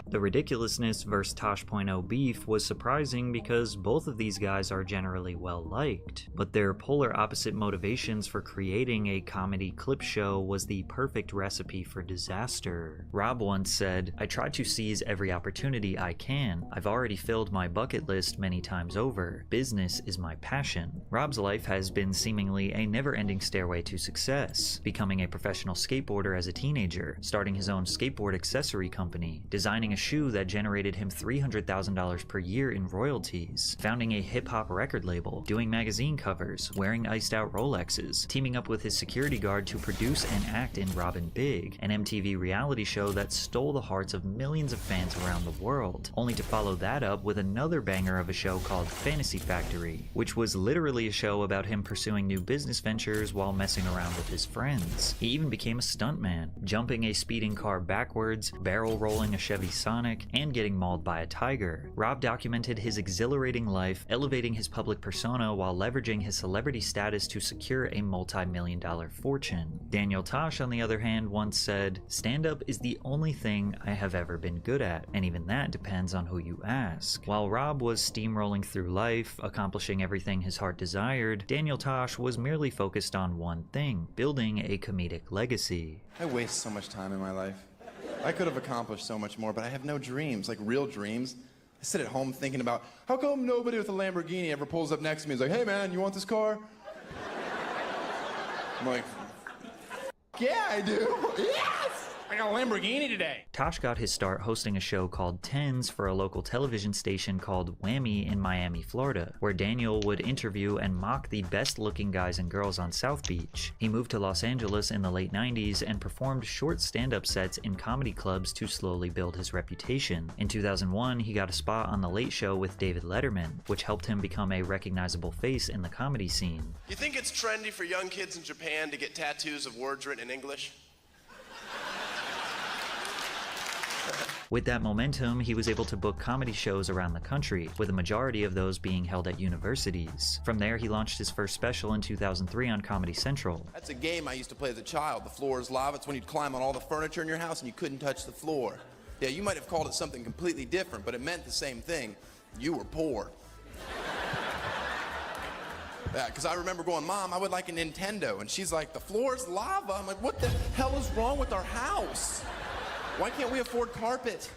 The ridiculousness vs. Tosh.0 beef was surprising because both of these guys are generally well liked, but their polar opposite motivations for creating a comedy clip show was the perfect recipe for disaster. Rob once said, "I try to seize every opportunity I can. I've already filled my bucket list many times over. Business is my passion." Rob's life has been seemingly a never-ending stairway to success, becoming a professional skateboarder as a teenager, starting his own skateboard accessory company, designing a shoe that generated him $300,000 per year in royalties, founding a hip-hop record label, doing magazine covers, wearing iced-out Rolexes, teaming up with his security guard to produce and act in Robin Big, an MTV reality show that stole the hearts of millions of fans around the world, only to follow that up with another banger of a show called Fantasy Factory, which was literally a show about him pursuing new business ventures while messing around with his friends. He even became a stuntman, jumping a speeding car backwards, barrel rolling a Chevy Sonic, and getting mauled by a tiger. Rob documented his exhilarating life, elevating his public persona while leveraging his celebrity status to secure a multi-million-dollar fortune. Daniel Tosh, on the other hand, once said, "Stand-up is the only thing I have ever been good at, and even that depends on who you ask." While Rob was steamrolling through life, accomplishing everything his heart desired, Daniel Tosh was merely focused on one thing: building a comedic legacy. I waste so much time in my life. I could have accomplished so much more, but I have no dreams, like real dreams. I sit at home thinking about, how come nobody with a Lamborghini ever pulls up next to me and is like, "Hey man, you want this car?" I'm like, yeah, I do. Yes! I got a Lamborghini today. Tosh got his start hosting a show called Tens for a local television station called Whammy in Miami, Florida, where Daniel would interview and mock the best-looking guys and girls on South Beach. He moved to Los Angeles in the late 90s and performed short stand-up sets in comedy clubs to slowly build his reputation. In 2001, he got a spot on The Late Show with David Letterman, which helped him become a recognizable face in the comedy scene. You think it's trendy for young kids in Japan to get tattoos of words written in English? With that momentum, he was able to book comedy shows around the country, with a majority of those being held at universities. From there, he launched his first special in 2003 on Comedy Central. That's a game I used to play as a child. The floor is lava. It's when you'd climb on all the furniture in your house and you couldn't touch the floor. Yeah, you might have called it something completely different, but it meant the same thing. You were poor. Yeah, because I remember going, "Mom, I would like a Nintendo." And she's like, "The floor is lava." I'm like, what the hell is wrong with our house? Why can't we afford carpet?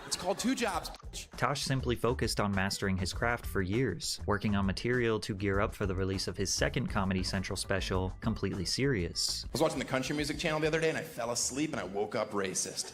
It's called two jobs. Tosh simply focused on mastering his craft for years, working on material to gear up for the release of his second Comedy Central special, Completely Serious. I was watching the country music channel the other day and I fell asleep and I woke up racist.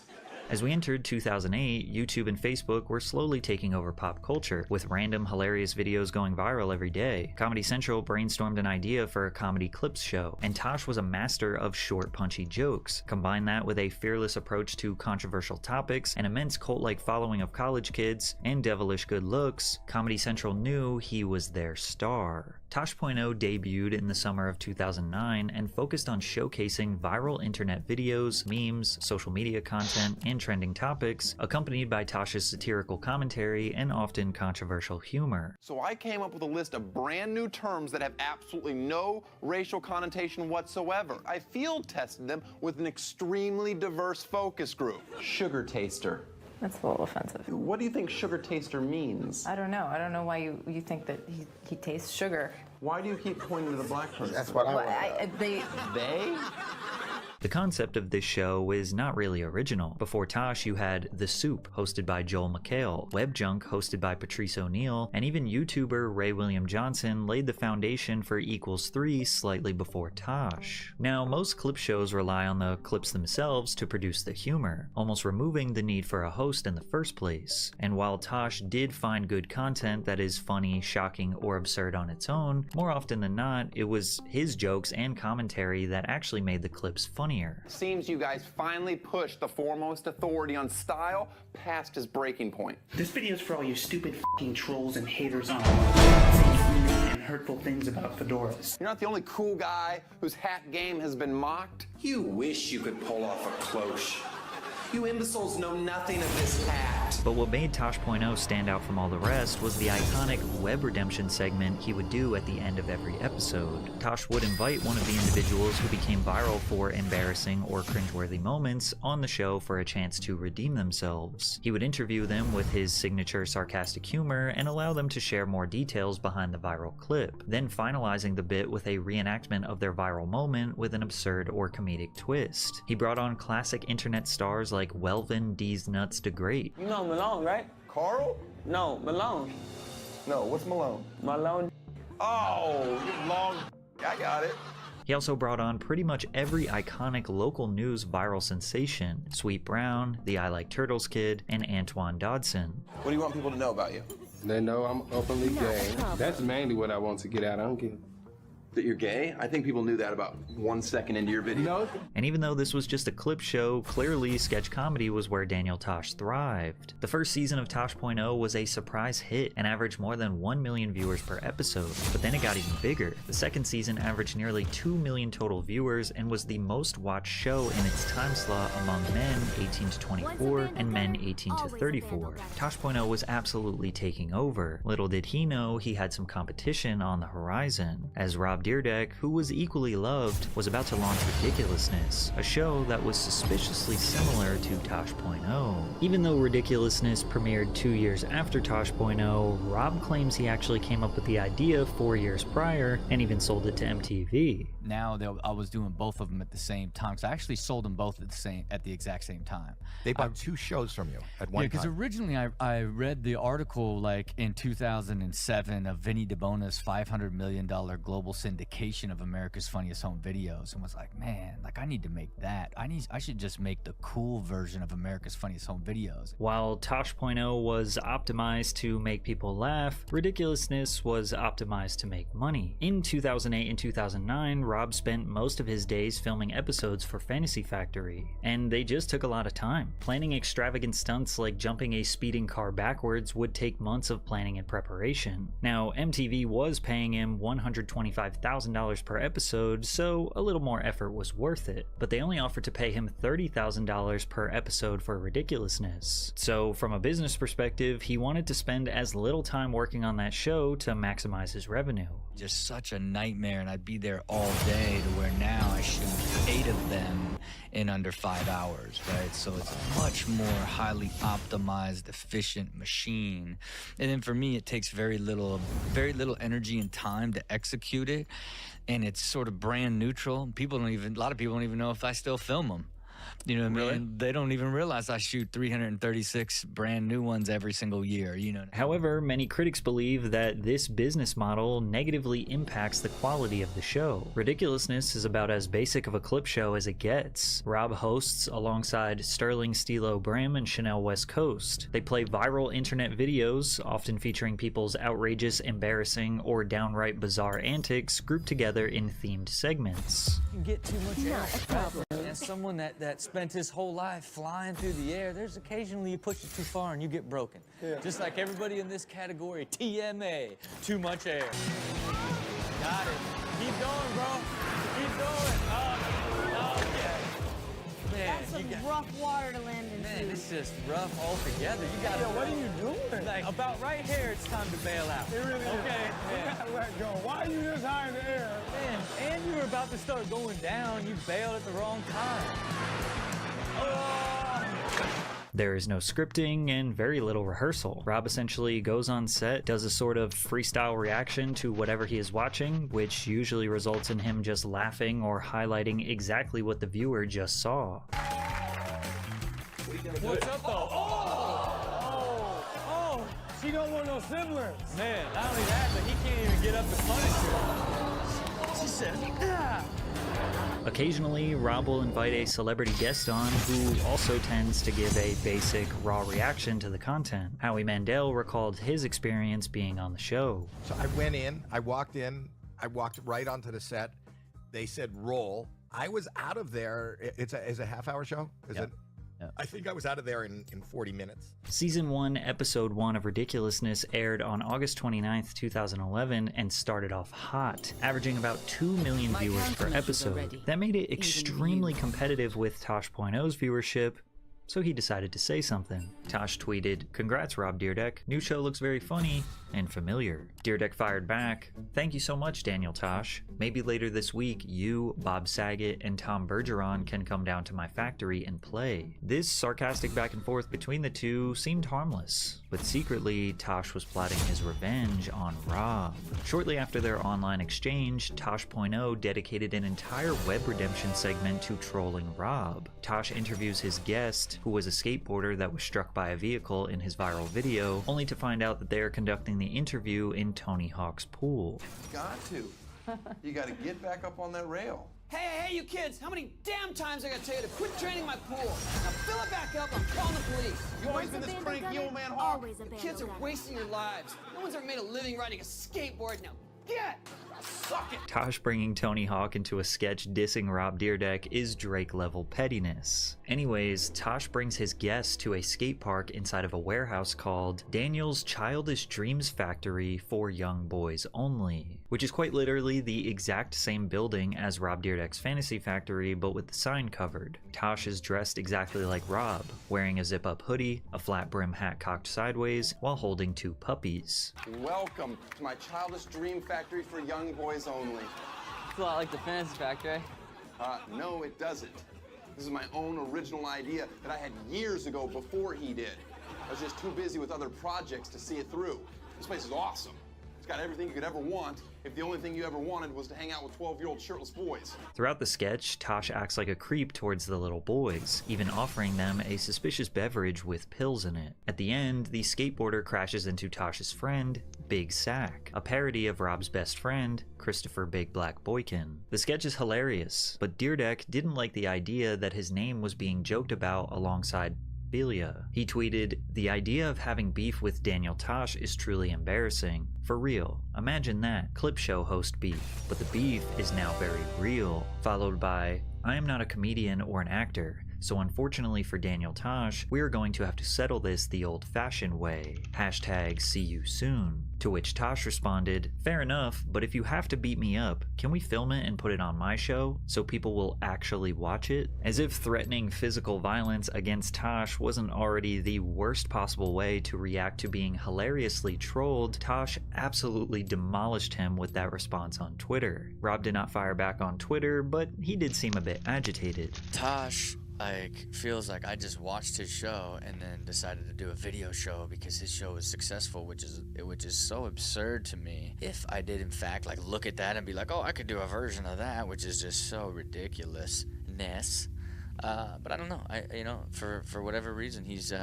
As we entered 2008, YouTube and Facebook were slowly taking over pop culture, with random hilarious videos going viral every day. Comedy Central brainstormed an idea for a comedy clips show, and Tosh was a master of short, punchy jokes. Combine that with a fearless approach to controversial topics, an immense cult-like following of college kids, and devilish good looks, Comedy Central knew he was their star. Tosh.0 debuted in the summer of 2009 and focused on showcasing viral internet videos, memes, social media content, and trending topics, accompanied by Tosh's satirical commentary and often controversial humor. So I came up with a list of brand new terms that have absolutely no racial connotation whatsoever. I field tested them with an extremely diverse focus group. Sugar taster. That's a little offensive. What do you think sugar taster means? I don't know. I don't know why you think that he tastes sugar. Why do you keep pointing to the black person? That's what I want. They? The concept of this show is not really original. Before Tosh, you had The Soup, hosted by Joel McHale, WebJunk, hosted by Patrice O'Neal, and even YouTuber Ray William Johnson laid the foundation for Equals 3 slightly before Tosh. Now, most clip shows rely on the clips themselves to produce the humor, almost removing the need for a host in the first place. And while Tosh did find good content that is funny, shocking, or absurd on its own, more often than not, it was his jokes and commentary that actually made the clips funny. Seems you guys finally pushed the foremost authority on style past his breaking point. This video is for all you stupid f***ing trolls and haters on saying mean and hurtful things about fedoras. You're not the only cool guy whose hat game has been mocked. You wish you could pull off a cloche. You imbeciles know nothing of this hat. But what made Tosh.0 stand out from all the rest was the iconic web redemption segment he would do at the end of every episode. Tosh would invite one of the individuals who became viral for embarrassing or cringeworthy moments on the show for a chance to redeem themselves. He would interview them with his signature sarcastic humor and allow them to share more details behind the viral clip, then finalizing the bit with a reenactment of their viral moment with an absurd or comedic twist. He brought on classic internet stars like Welvin D's Nuts DeGreat. You know Malone, right? Carl? No, Malone. No, what's Malone? Malone. Oh, you long. I got it. He also brought on pretty much every iconic local news viral sensation: Sweet Brown, the I Like Turtles kid, and Antoine Dodson. What do you want people to know about you? They know I'm openly gay. That's mainly what I want to get out. I don't give. That you're gay? I think people knew that about 1 second into your video. No. And even though this was just a clip show, clearly sketch comedy was where Daniel Tosh thrived. The first season of Tosh.0 was a surprise hit and averaged more than 1 million viewers per episode, but then it got even bigger. The second season averaged nearly 2 million total viewers and was the most watched show in its time slot among men 18 to 24 and men 18 to 34. Tosh.0 was absolutely taking over. Little did he know he had some competition on the horizon, as Rob Dyrdek, who was equally loved, was about to launch Ridiculousness, a show that was suspiciously similar to Tosh.0. Even though Ridiculousness premiered 2 years after Tosh.0, Rob claims he actually came up with the idea 4 years prior and even sold it to MTV. Now I was doing both of them at the same time, so I actually sold them both at the exact same time. They bought 2 shows from you at one time. Yeah, because originally I read the article like in 2007 of Vinny DeBona's $500 million global syndication of America's Funniest Home Videos, and was like, man, like I need to make that. I should just make the cool version of America's Funniest Home Videos. While Tosh.0 was optimized to make people laugh, Ridiculousness was optimized to make money. In 2008 and 2009, Rob spent most of his days filming episodes for Fantasy Factory, and they just took a lot of time. Planning extravagant stunts like jumping a speeding car backwards would take months of planning and preparation. Now, MTV was paying him $125,000 per episode, so a little more effort was worth it, but they only offered to pay him $30,000 per episode for Ridiculousness. So from a business perspective, he wanted to spend as little time working on that show to maximize his revenue. Just such a nightmare, and I'd be there all day, to where now I shoot 8 of them in under 5 hours, right? So it's a much more highly optimized, efficient machine. And then for me, it takes very little energy and time to execute it, and it's sort of brand neutral. A lot of people don't even know if I still film them. You know what I mean? They don't even realize I shoot 336 brand new ones every single year, you know. However, many critics believe that this business model negatively impacts the quality of the show. Ridiculousness is about as basic of a clip show as it gets. Rob hosts alongside Sterling Stilo Brim and Chanel West Coast. They play viral internet videos, often featuring people's outrageous, embarrassing, or downright bizarre antics grouped together in themed segments. You can get too much air. Not a problem. As someone that spent his whole life flying through the air, there's occasionally you push it too far and you get broken. Yeah. Just like everybody in this category, TMA, too much air. Got it. Keep going, bro. Keep going. Oh, yeah. Man, that's some rough water to land in. Man, it's just rough altogether. You got. What are you doing? Like about right here, it's time to bail out. It really okay. You gotta let go. Why are you this high in the air? Man, and you were about to start going down. You bailed at the wrong time. There is no scripting and very little rehearsal. Rob essentially goes on set, does a sort of freestyle reaction to whatever he is watching, which usually results in him just laughing or highlighting exactly what the viewer just saw. What's up, though? Oh, she don't want no siblings. Man, not only that, but he can't even get up to punish her. She said, ah. Occasionally, Rob will invite a celebrity guest on who also tends to give a basic, raw reaction to the content. Howie Mandel recalled his experience being on the show. So I walked right onto the set. They said roll. I was out of there. It's a half-hour show? Is it? I think I was out of there in 40 minutes. Season 1, Episode 1 of Ridiculousness aired on August 29th, 2011 and started off hot, averaging about 2 million viewers per episode. That made it extremely competitive with Tosh.0's viewership, so he decided to say something. Tosh tweeted, "Congrats, Rob Dyrdek. New show looks very funny and familiar." Dyrdek fired back, "Thank you so much, Daniel Tosh. Maybe later this week, you, Bob Saget, and Tom Bergeron can come down to my factory and play." This sarcastic back and forth between the two seemed harmless, but secretly, Tosh was plotting his revenge on Rob. Shortly after their online exchange, Tosh.0 dedicated an entire web redemption segment to trolling Rob. Tosh interviews his guest, who was a skateboarder that was struck by a vehicle in his viral video, only to find out that they are conducting the interview in Tony Hawk's pool. Got to. You got to get back up on that rail. Hey, you kids, how many damn times I gotta tell you to quit draining my pool? Now fill it back up, I'm calling the police. You always been this cranky old man, Hawk? The kids are wasting your lives. No one's ever made a living riding a skateboard. Now get! Suck it! Tosh bringing Tony Hawk into a sketch dissing Rob Dyrdek is Drake-level pettiness. Anyways, Tosh brings his guest to a skate park inside of a warehouse called Daniel's Childish Dreams Factory for Young Boys Only, which is quite literally the exact same building as Rob Dyrdek's Fantasy Factory, but with the sign covered. Tosh is dressed exactly like Rob, wearing a zip-up hoodie, a flat brim hat cocked sideways, while holding 2 puppies. Welcome to my Childish Dream Factory for Young Boys Only. It's a lot like the Fantasy Factory. No, it doesn't. This is my own original idea that I had years ago before he did. I was just too busy with other projects to see it through. This place is awesome. It's got everything you could ever want if the only thing you ever wanted was to hang out with 12-year-old shirtless boys. Throughout the sketch, Tosh acts like a creep towards the little boys, even offering them a suspicious beverage with pills in it. At the end, the skateboarder crashes into Tosh's friend, Big Sack, a parody of Rob's best friend, Christopher Big Black Boykin. The sketch is hilarious, but Dyrdek didn't like the idea that his name was being joked about alongside Belia. He tweeted, "The idea of having beef with Daniel Tosh is truly embarrassing. For real. Imagine that. Clip show host beef. But the beef is now very real." Followed by, "I am not a comedian or an actor, so unfortunately for Daniel Tosh, we are going to have to settle this the old-fashioned way. #SeeYouSoon." To which Tosh responded, "Fair enough, but if you have to beat me up, can we film it and put it on my show so people will actually watch it?" As if threatening physical violence against Tosh wasn't already the worst possible way to react to being hilariously trolled, Tosh absolutely demolished him with that response on Twitter. Rob did not fire back on Twitter, but he did seem a bit agitated. Tosh feels like I just watched his show and then decided to do a video show because his show was successful, which is so absurd to me. If I did in fact look at that and be like, oh, I could do a version of that, which is just so ridiculousness. But I don't know. For whatever reason, he's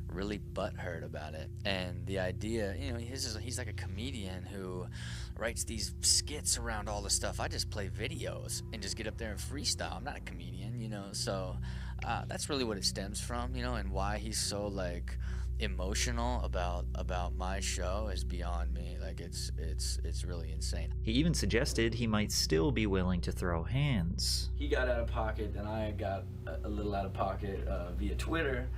really butthurt about it. And the idea, he's like a comedian who writes these skits around all this stuff. I just play videos and just get up there and freestyle. I'm not a comedian, so that's really what it stems from, and why he's so like emotional about my show is beyond me. Like it's really insane. He even suggested he might still be willing to throw hands. He got out of pocket, then I got a little out of pocket via Twitter,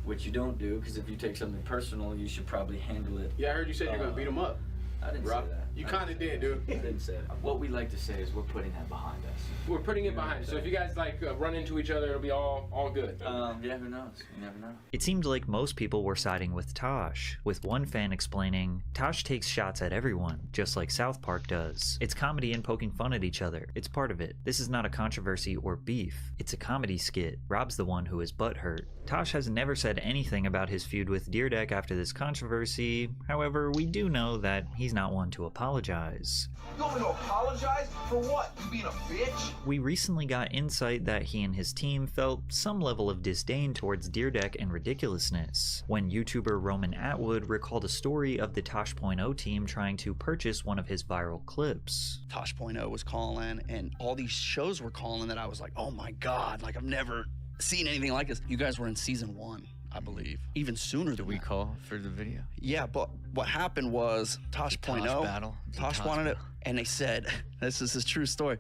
which you don't do, because if you take something personal, you should probably handle it. Yeah, I heard you said you're gonna beat him up. I didn't Rob, say that. You kind of did, dude. I didn't say that. What we like to say is we're putting that behind us. We're putting it behind. So if you guys run into each other, it'll be all good. Yeah, who knows? You never know. It seemed like most people were siding with Tosh, with one fan explaining, Tosh takes shots at everyone, just like South Park does. It's comedy and poking fun at each other. It's part of it. This is not a controversy or beef. It's a comedy skit. Rob's the one who is butthurt. Tosh has never said anything about his feud with Deerdeck after this controversy. However, we do know that he's not one to apologize. You want me to apologize? For what? You being a bitch? We recently got insight that he and his team felt some level of disdain towards Deerdeck and ridiculousness when YouTuber Roman Atwood recalled a story of the Tosh.0 team trying to purchase one of his viral clips. Tosh.0 was calling, and all these shows were calling that I was like, oh my God, like I've never seen anything like this. You guys were in season 1, I believe. Even sooner than we call for the video? Yeah, but what happened was Tosh.0, Tosh wanted it, and they said, this is a true story.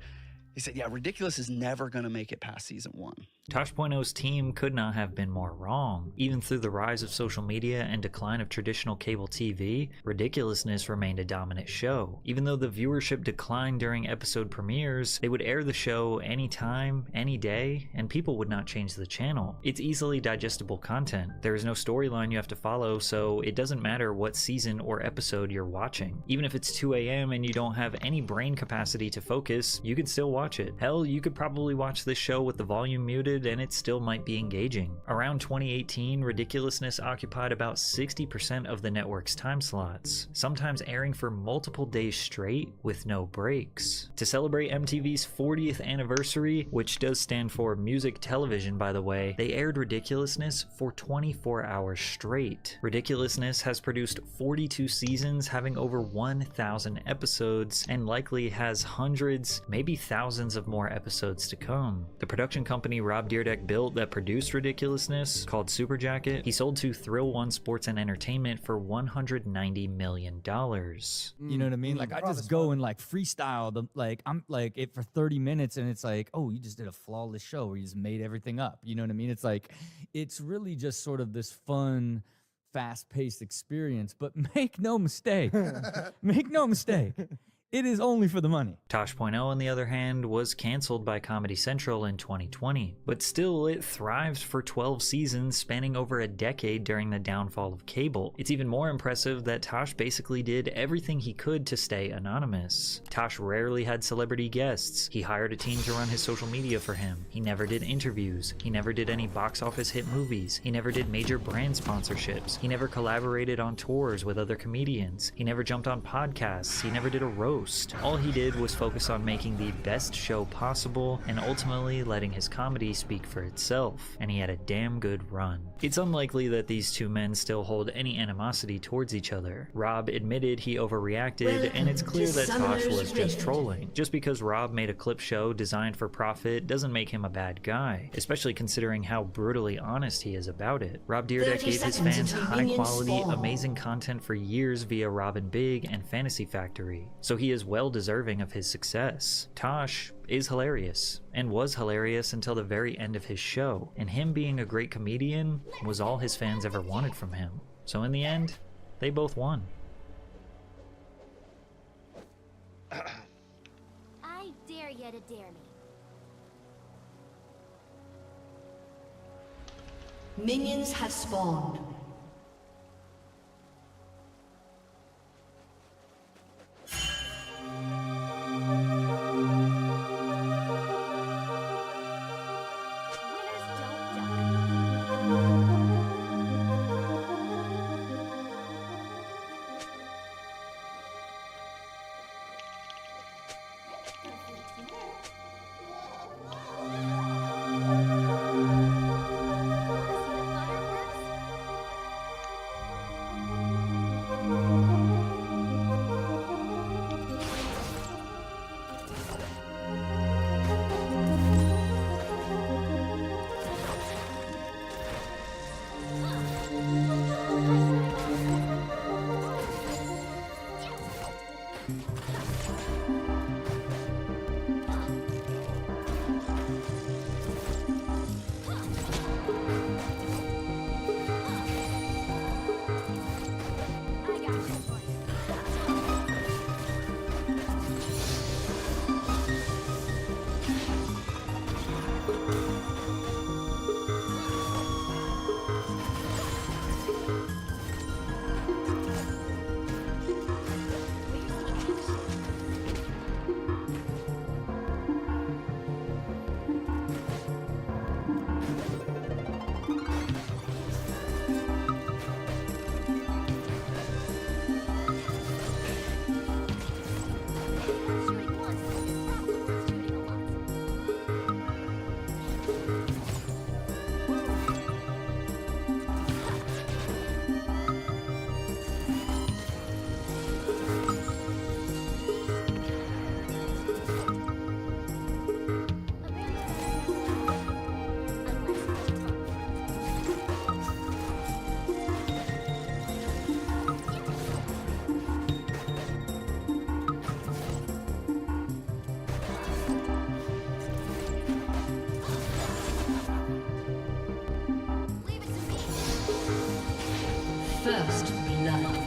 They said, yeah, Ridiculous is never gonna make it past season 1. Tosh.0's team could not have been more wrong. Even through the rise of social media and decline of traditional cable TV, Ridiculousness remained a dominant show. Even though the viewership declined during episode premieres, they would air the show anytime, any day, and people would not change the channel. It's easily digestible content. There is no storyline you have to follow, so it doesn't matter what season or episode you're watching. Even if it's 2 a.m. and you don't have any brain capacity to focus, you can still watch it. Hell, you could probably watch this show with the volume muted and it still might be engaging. Around 2018, Ridiculousness occupied about 60% of the network's time slots, sometimes airing for multiple days straight with no breaks. To celebrate MTV's 40th anniversary, which does stand for music television by the way, they aired Ridiculousness for 24 hours straight. Ridiculousness has produced 42 seasons, having over 1,000 episodes, and likely has hundreds, maybe thousands of more episodes to come. The production company Rob Deerdeck built that produced Ridiculousness, called Super Jacket, he sold to Thrill One Sports and Entertainment for $190 million. You know what I mean? Like I just go and like freestyle the I'm like it for 30 minutes and it's like, oh, you just did a flawless show where you just made everything up. You know what I mean? It's like it's really just sort of this fun, fast-paced experience, but make no mistake. Make no mistake. It is only for the money. Tosh.0, on the other hand, was canceled by Comedy Central in 2020, but still it thrived for 12 seasons spanning over a decade during the downfall of cable. It's even more impressive that Tosh basically did everything he could to stay anonymous. Tosh rarely had celebrity guests. He hired a team to run his social media for him. He never did interviews. He never did any box office hit movies. He never did major brand sponsorships. He never collaborated on tours with other comedians. He never jumped on podcasts. He never did a roast. All he did was focus on making the best show possible and ultimately letting his comedy speak for itself, and he had a damn good run. It's unlikely that these two men still hold any animosity towards each other. Rob admitted he overreacted, and it's clear that Tosh was just trolling. Just because Rob made a clip show designed for profit doesn't make him a bad guy, especially considering how brutally honest he is about it. Rob Deerdeck gave his fans high-quality, amazing content for years via Robin Big and Fantasy Factory, so he is well deserving of his success. Tosh is hilarious, and was hilarious until the very end of his show, and him being a great comedian was all his fans ever wanted from him. So in the end, they both won. I dare you to dare me. Minions have spawned. First blood.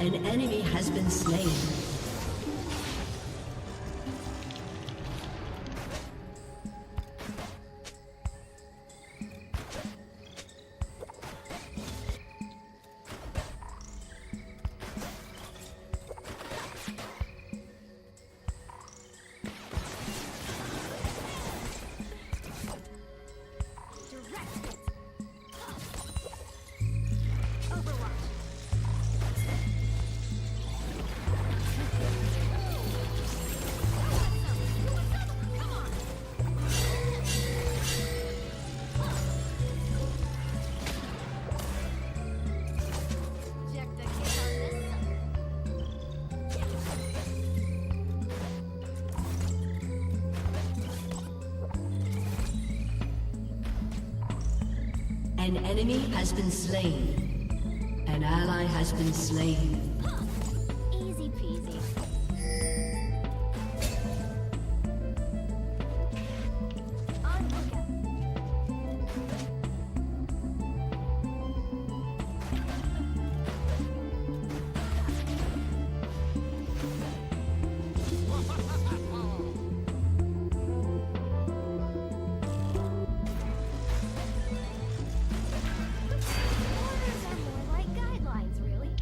An enemy has been slain. An enemy has been slain. An ally has been slain. Easy peasy. On lookout. Orders are more like guidelines, really.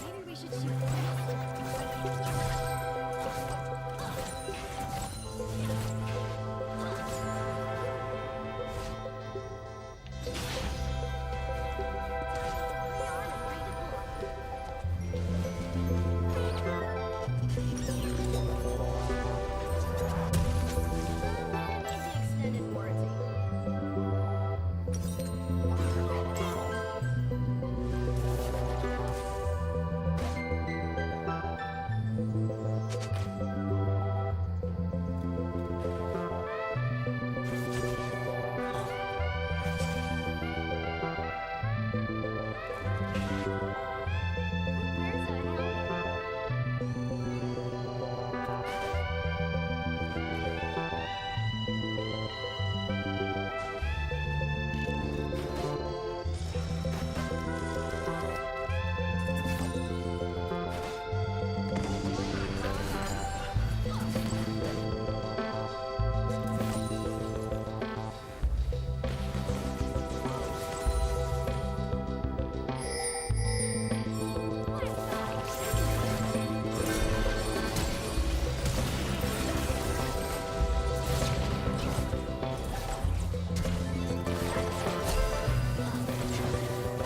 Maybe we should shoot extended warranty.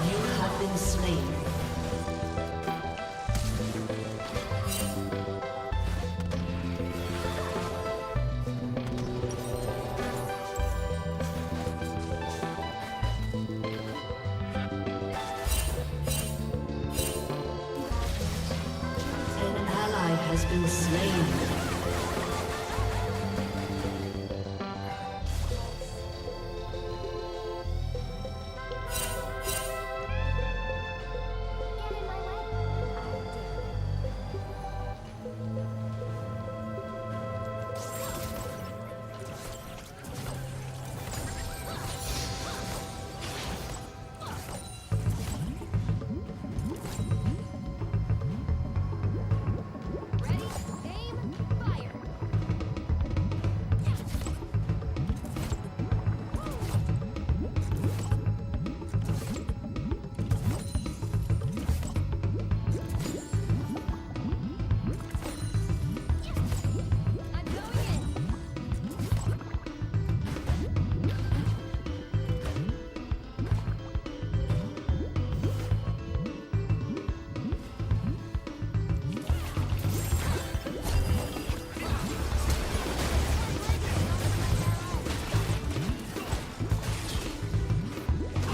You have been slain. An ally has been slain.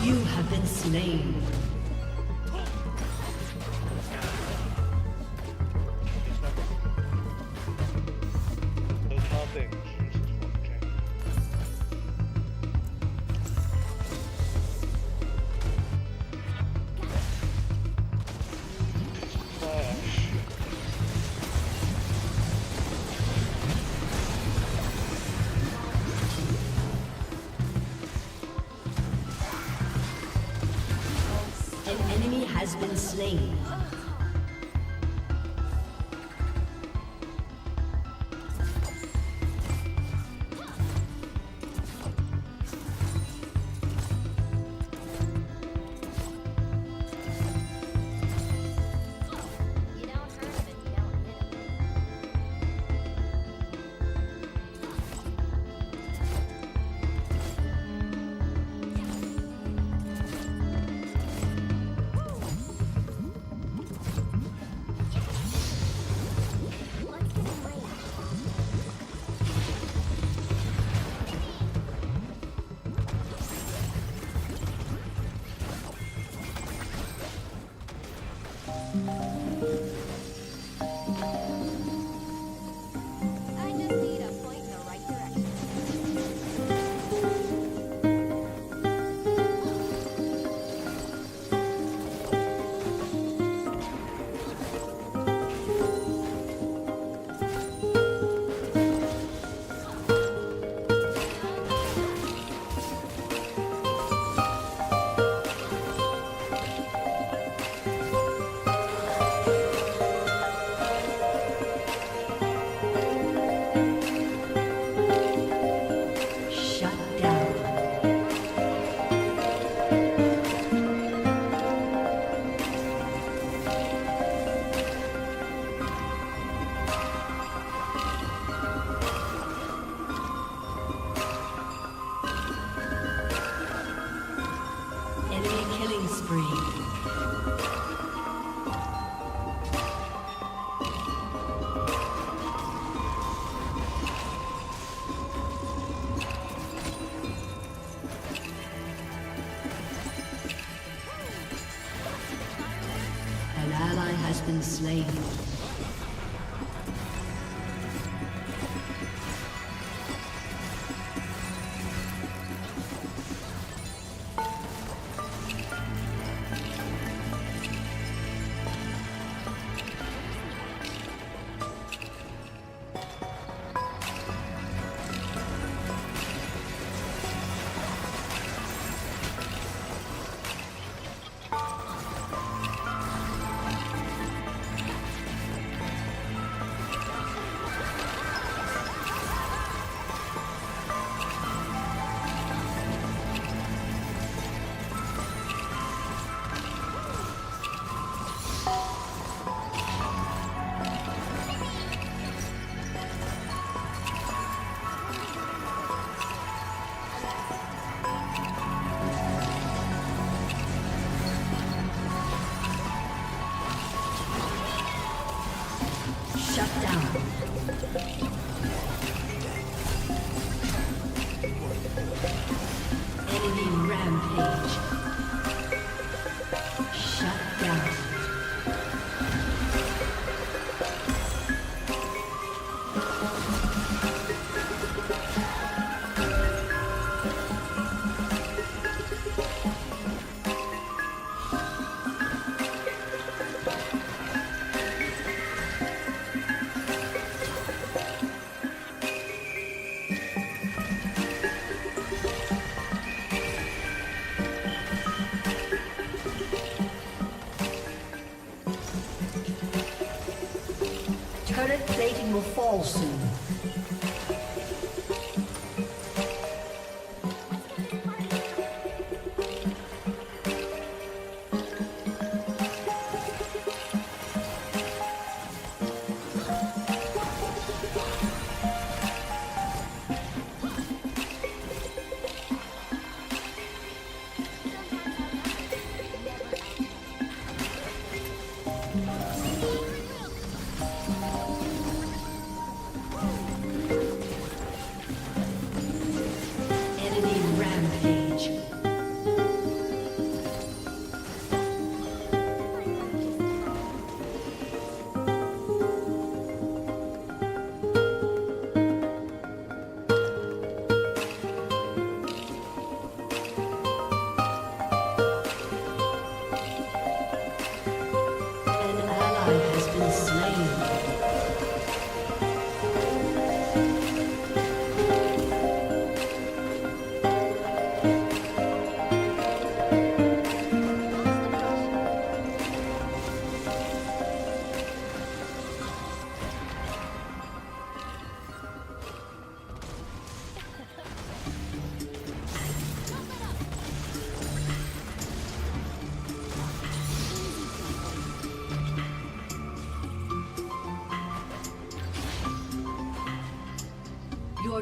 You have been slain. There's nothing. An enemy has been slain. I just need a point in the right direction. Shut down. Enemy killing spree. An ally has been slain. Shut down. Enemy rampage. Shut down. Turret plating will fall soon.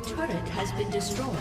Your turret has been destroyed.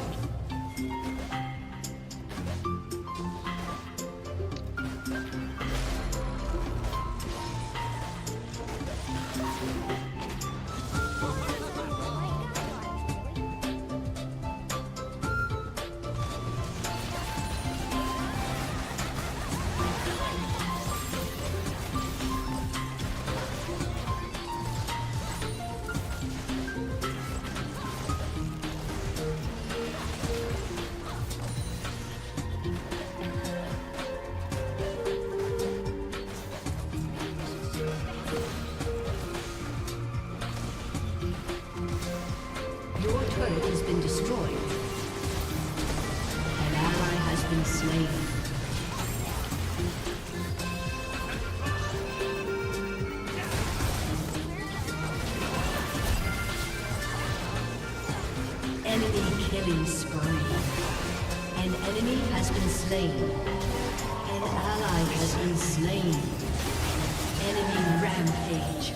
Your turret has been destroyed. An ally has been slain. Enemy killing spree. An enemy has been slain. An ally has been slain. Enemy rampage.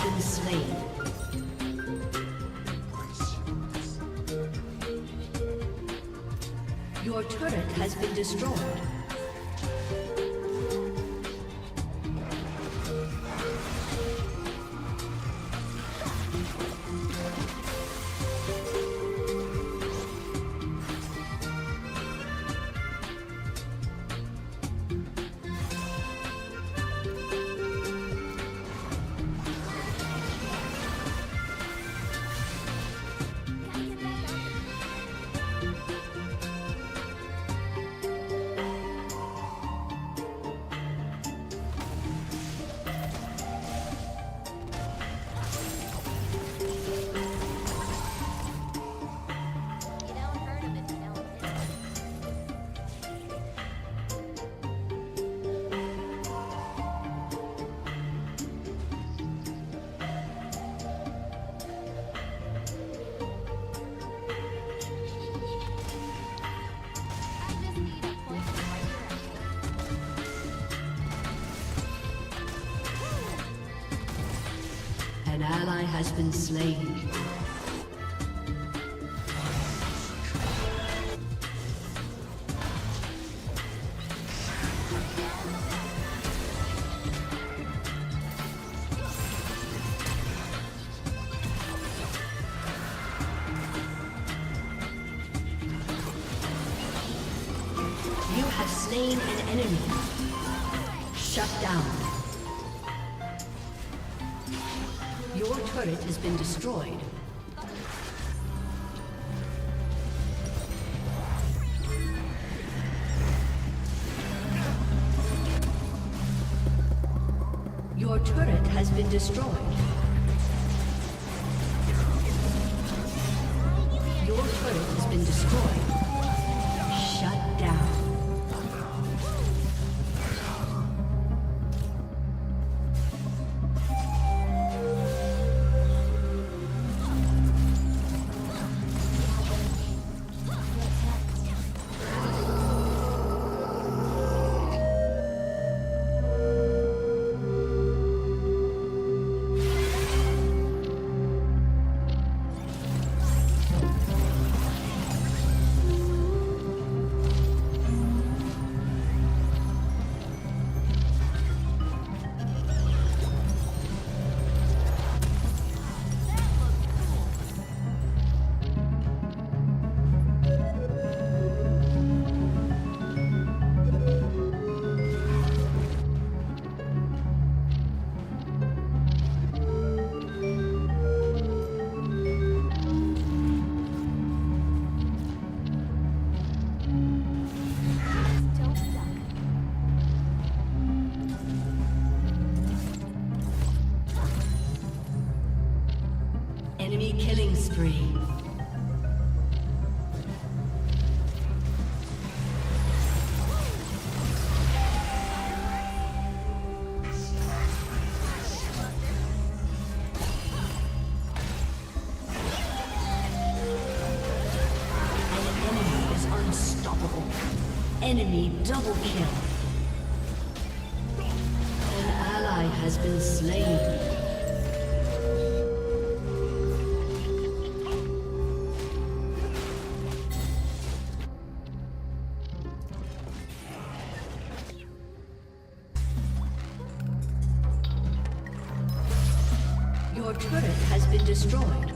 Been slain. Your turret has been destroyed. An ally has been slain. You have slain an enemy. Shut down. Your turret has been destroyed. Your turret has been destroyed. Your turret has been destroyed. Shut down. Enemy killing spree. Enemy double kill. An ally has been slain. Your turret has been destroyed.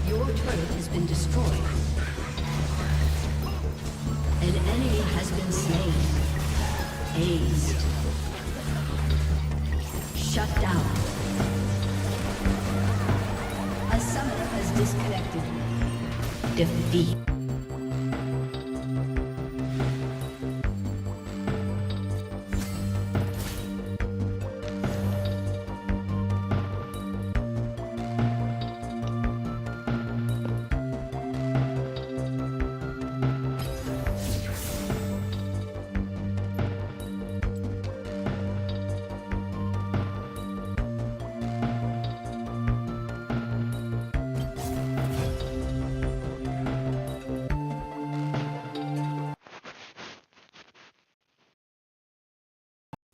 Your turret has been destroyed. An enemy has been slain. Aced. Shut down. A summoner has disconnected. Defeat.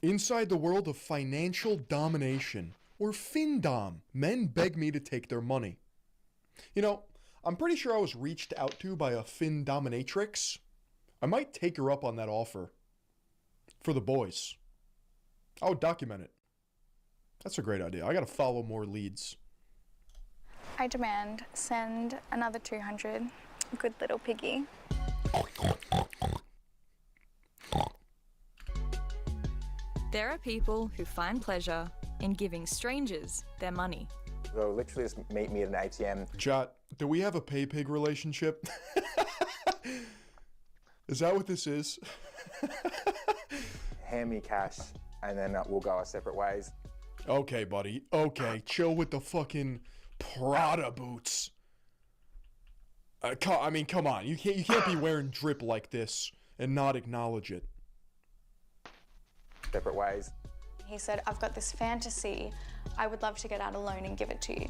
Inside the world of financial domination, or FinDom, men beg me to take their money. You know, I'm pretty sure I was reached out to by a FinDominatrix. I might take her up on that offer. For the boys. I would document it. That's a great idea. I gotta follow more leads. I demand send another 200. Good little piggy. There are people who find pleasure in giving strangers their money. They'll literally just meet me at an ATM. Chat, do we have a pay-pig relationship? Is that what this is? Hand me cash, and then we'll go our separate ways. Okay, buddy. Okay, chill with the fucking Prada boots. I mean, come on. You can't be wearing drip like this and not acknowledge it. Separate ways. He said, I've got this fantasy. I would love to get out a loan and give it to you.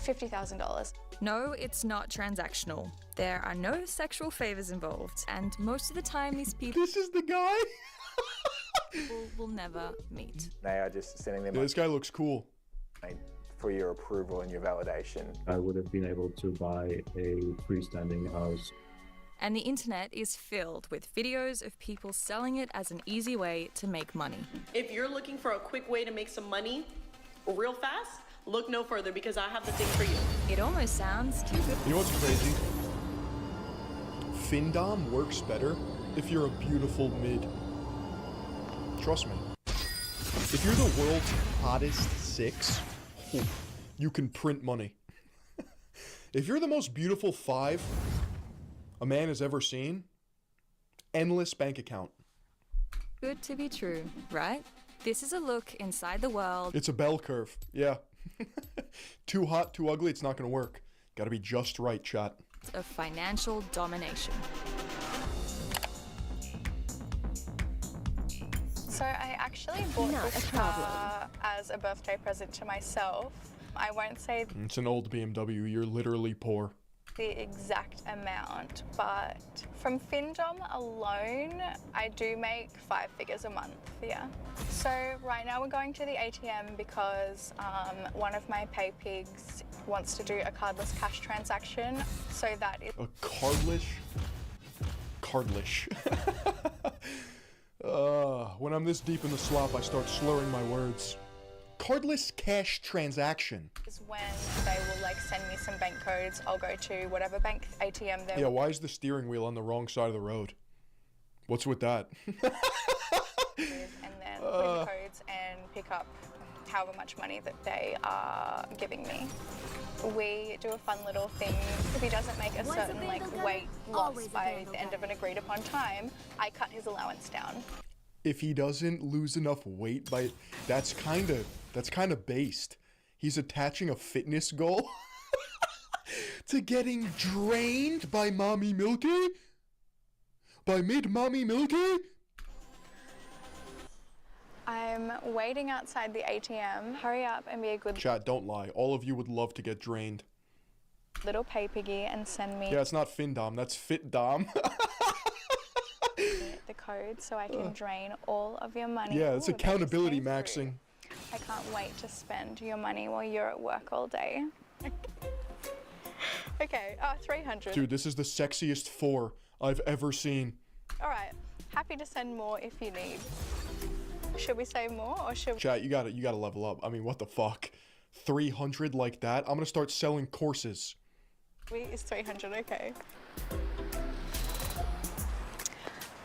$50,000. No, it's not transactional. There are no sexual favors involved, and most of the time these people... This is the guy? will never meet. They are just sending them... Yeah, this guy looks cool. For your approval and your validation. I would have been able to buy a freestanding house. And the internet is filled with videos of people selling it as an easy way to make money. If you're looking for a quick way to make some money real fast, look no further because I have the thing for you. It almost sounds too good. You know what's crazy? FinDom works better if you're a beautiful mid. Trust me. If you're the world's hottest 6, you can print money. If you're the most beautiful 5 a man has ever seen, endless bank account. Good to be true, right? This is a look inside the world. It's a bell curve, yeah. Too hot, too ugly, it's not gonna work. Gotta be just right, chat. Of financial domination. So I actually bought this car as a birthday present to myself. I won't say... It's an old BMW, you're literally poor. the exact amount, but from Findom alone, I do make 5 figures a month, yeah. So right now we're going to the ATM because one of my pay pigs wants to do a cardless cash transaction, so that is... A cardless? Cardless. When I'm this deep in the slop, I start slurring my words. Cardless cash transaction. Is when they will like send me some bank codes. I'll go to whatever bank ATM there. Yeah, why is the steering wheel on the wrong side of the road? What's with that? And then put in the codes and pick up however much money that they are giving me. We do a fun little thing. If he doesn't make a certain like weight loss by the end of an agreed upon time, I cut his allowance down. If he doesn't lose enough weight by, that's kind of based. He's attaching a fitness goal to getting drained by Mommy Milky? By mid-Mommy Milky? I'm waiting outside the ATM. Hurry up and be a good Chat, don't lie. All of you would love to get drained. little pay piggy and send me Yeah, it's not Findom, that's FitDom. the code so I can drain all of your money. Yeah, it's Ooh, accountability maxing. I can't wait to spend your money while you're at work all day. Okay, 300. Dude, this is the sexiest 4 I've ever seen. All right, happy to send more if you need. Should we say more or should we? Chat, you gotta level up. I mean, what the fuck? 300 like that? I'm gonna start selling courses. Is 300 okay?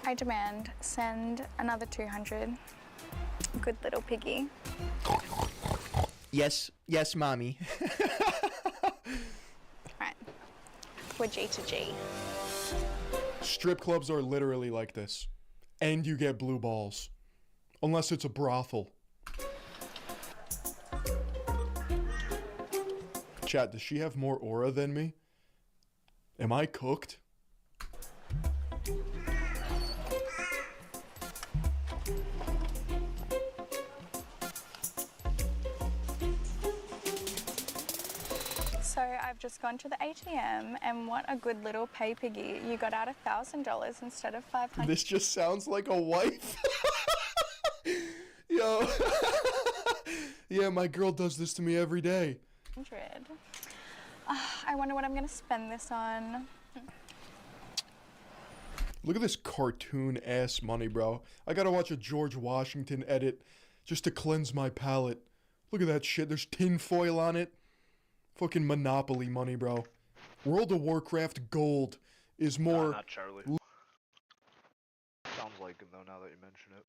I demand send another 200. Good little piggy. Yes, mommy. Right, we're G to G. Strip clubs are literally like this. And you get blue balls. Unless it's a brothel. Chat, does she have more aura than me? Am I cooked? So I've just gone to the ATM and what a good little pay piggy. You got out $1,000 instead of $500. This just sounds like a wife. Yo. Yeah, my girl does this to me every day. I wonder what I'm gonna spend this on. Look at this cartoon ass money, bro. I gotta watch a George Washington edit just to cleanse my palate. Look at that shit. There's tinfoil on it. Fucking Monopoly money, bro. World of Warcraft gold is more... Not Charlie. Sounds like him though now that you mention it.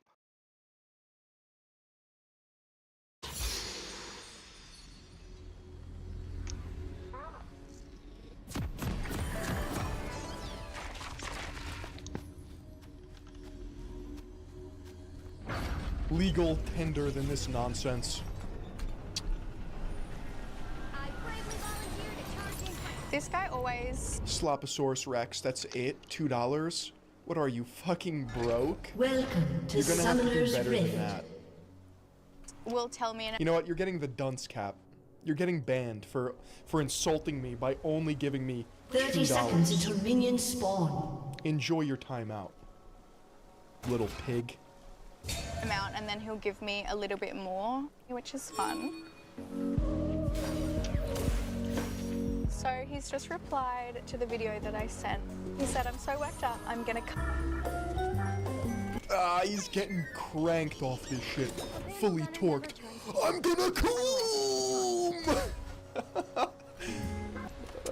legal tender than this nonsense. This guy always... Sloposaurus Rex, that's it? $2? What are you, fucking broke? Welcome to You're gonna have to do Summoner's better Rift. than that. will tell me... You know what? You're getting the dunce cap. You're getting banned for insulting me by only giving me 30 $2. seconds until minions spawn. Enjoy your time out, little pig. amount, and then he'll give me a little bit more, which is fun. So he's just replied to the video that I sent. He said, I'm so worked up, I'm gonna Ah, he's getting cranked off this shit. Fully torqued. I'm gonna come!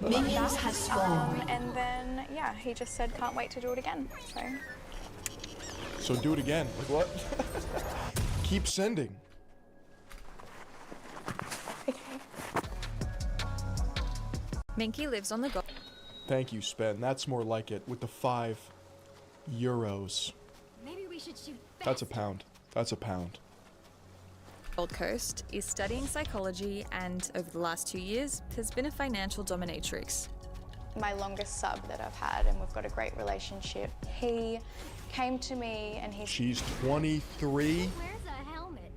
Minions have spawned. and then, yeah, he just said, can't wait to do it again, so. So do it again. Like what? Keep sending. Minky lives on the go. Thank you, Spen. That's more like it. With the €5. Maybe we should shoot That's a pound. That's a pound. Gold Coast is studying psychology and over the last 2 years has been a financial dominatrix. My longest sub that I've had, and we've got a great relationship. He came to me and he... She's 23. Where's a helmet?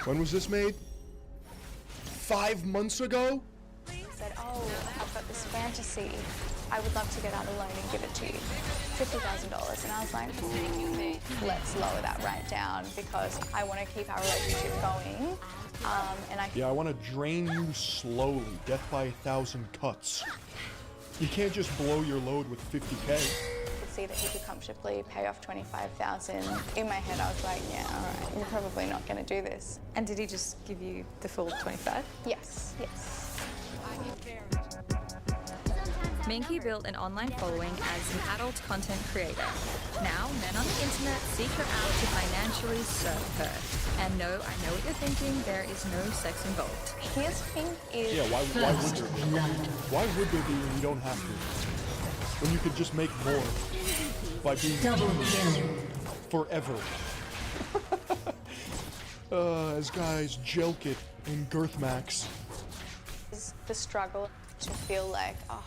When was this made? 5 months ago? said, oh, I've got this fantasy. I would love to get out a loan and give it to you. $50,000. And I was like, let's lower that right down because I want to keep our relationship going. Yeah, I want to drain you slowly, death by 1,000 cuts. You can't just blow your load with 50K. See that he could comfortably pay off $25,000. In my head, I was like, yeah, all right, you're probably not going to do this. And did he just give you the full 25? Yes, yes. Minky built an online following as an adult content creator. Now, men on the internet seek her out to financially serve her. And no, I know what you're thinking, there is no sex involved. His thing is... Yeah, why would there be? Why would there be when you don't have to? When you could just make more by being forever. As guys joke it in Girthmax. The struggle to feel like, oh,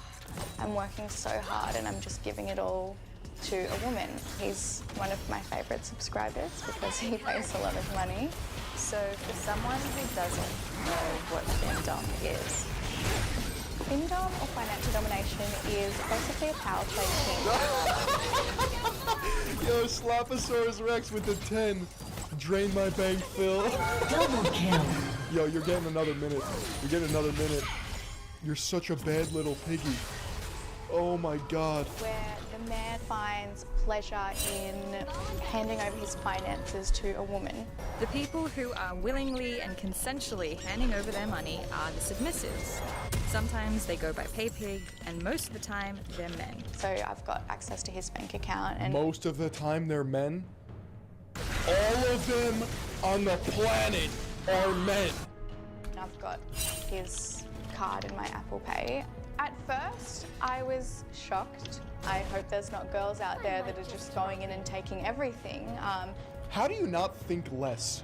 I'm working so hard and I'm just giving it all to a woman. He's one of my favorite subscribers because he pays a lot of money. So for someone who doesn't know what findom is, Findom or financial domination is basically a power play team. Yo, Slapposaurus Rex with the 10. Drain my bank, Phil. Double kill. Yo, you're getting another minute. You're getting another minute. You're such a bad little piggy. Oh my god. Where the man finds pleasure in handing over his finances to a woman. the people who are willingly and consensually handing over their money are the submissives. Sometimes they go by pay-pig, and most of the time, they're men. So I've got access to his bank account and... Most of the time they're men? All of them on the planet are men. I've got his card in my Apple Pay. At first, I was shocked. I hope there's not girls out there that are just going in and taking everything. How do you not think less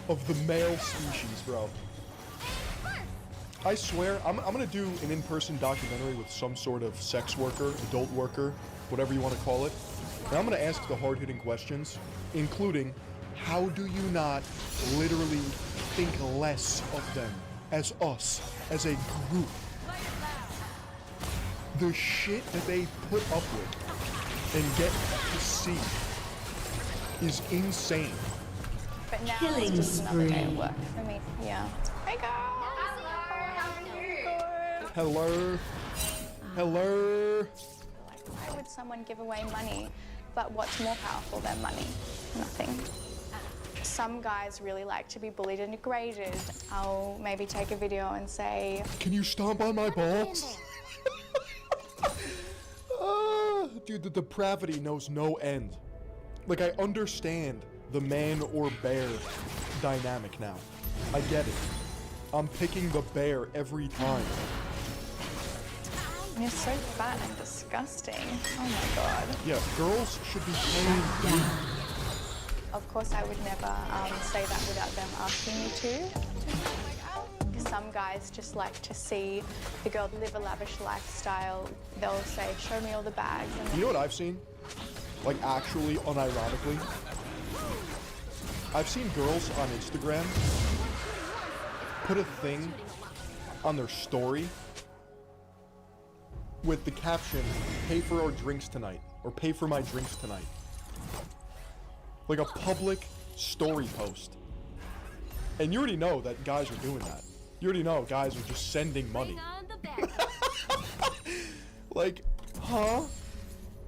of the male species, bro? I swear, I'm gonna do an in-person documentary with some sort of sex worker, adult worker, whatever you want to call it. And I'm gonna ask the hard-hitting questions, including, how do you not literally think less of them as us, as a group? The shit that they put up with and get to see is insane. But now Killing it's just another day spree. at work for me. Yeah. Hey guys! Hello? Hello? Why would someone give away money? But what's more powerful than money? Nothing. Some guys really like to be bullied and degraded. I'll maybe take a video and say, Can you stomp on my balls? Dude, the depravity knows no end. Like, I understand the man or bear dynamic now. I get it. I'm picking the bear every time. you're so fat and disgusting. Oh my god. Yeah, girls should be paying you. Of course, I would never say that without them asking me to. Some guys just like to see the girl live a lavish lifestyle. They'll say, show me all the bags. And You know what I've seen? Like, actually, unironically? I've seen girls on Instagram put a thing on their story with the caption, pay for our drinks tonight, or pay for my drinks tonight. Like a public story post. And you already know that guys are doing that. You already know guys are just sending money. Like, huh?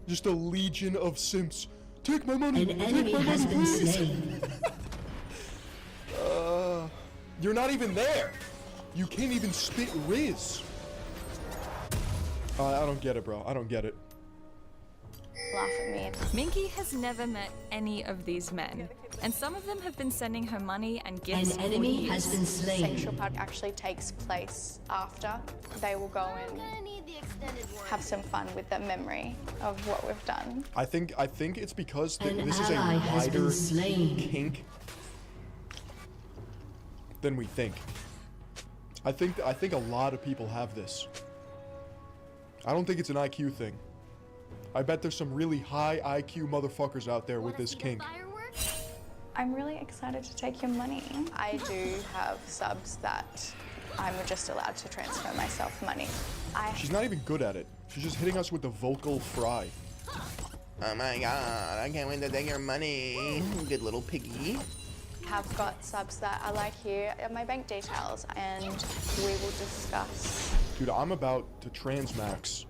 Just a legion of simps. Take my money! An enemy has been slain. You're not even there! You can't even spit Riz! I don't get it, bro. I don't get it. laugh at me. Minky has never met any of these men, and some of them have been sending her money and gifts An for enemy years. has been slain. Sexual part actually takes place after. They will go and have some fun with the memory of what we've done. I think it's because An this is a ally has been wider slain. kink than we think. I think a lot of people have this. I don't think it's an IQ thing. I bet there's some really high IQ motherfuckers out there with this kink. I'm really excited to take your money. I do have subs that I'm just allowed to transfer myself money. She's not even good at it. She's just hitting us with the vocal fry. Oh my god, I can't wait to take your money. Good little piggy. Have got subs that I like here are my bank details, and we will discuss. Dude, I'm about to transmax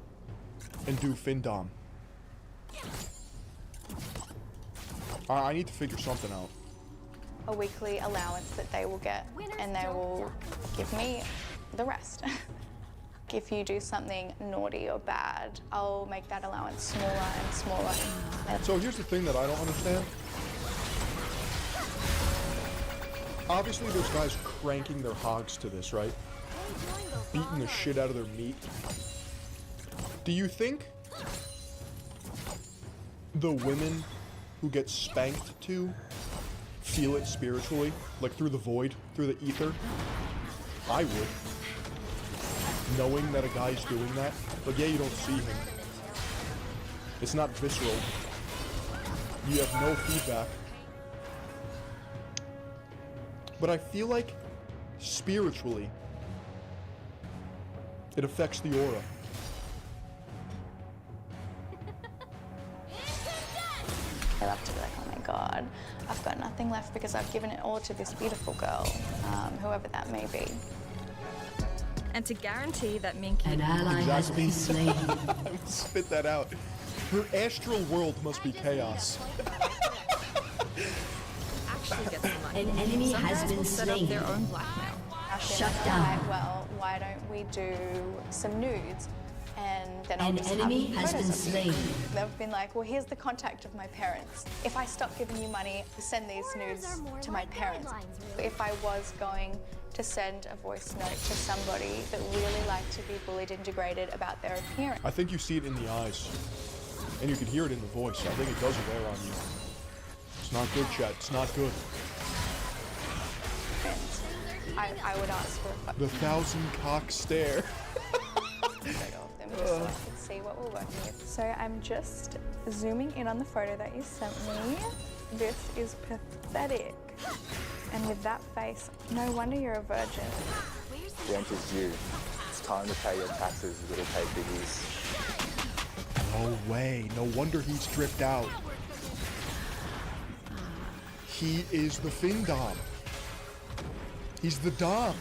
and do FinDom. I need to figure something out. A weekly allowance that they will get, and they will give me the rest. If you do something naughty or bad, I'll make that allowance smaller and smaller. So here's the thing that I don't understand. Obviously there's guys cranking their hogs to this, right? Beating the shit out of their meat. Do you think the women who get spanked to feel it spiritually? Like through the void, through the ether? I would. Knowing that a guy's doing that. But yeah, you don't see him. It's not visceral. You have no feedback. But I feel like spiritually it affects the aura. I love to be like, oh my god, I've got nothing left because I've given it all to this beautiful girl, whoever that may be. And to guarantee that Minky... An ally has been slain. Spit that out. Her astral world must be chaos. actually get some money. An enemy Some has guys been will set up slain. their own blackmail. Shut down. Well, why don't we do some nudes? And then I'll An just enemy have has photos been of you. slain. They've been like, well, here's the contact of my parents. If I stop giving you money, send these nudes to my parents. If I was going to send a voice note to somebody that really liked to be bullied and degraded about their appearance. I think you see it in the eyes. And you can hear it in the voice. I think it does wear on you. It's not good, chat. It's not good. I would ask for a The 1,000-cock stare. photo of them just so I could see what we're working with. So I'm just zooming in on the photo that you sent me. This is pathetic. And with that face, no wonder you're a virgin. Rent is due. It's time to pay your taxes, you little pay piggies. No way. No wonder he's dripped out. He is the FinDom. He's the Dom.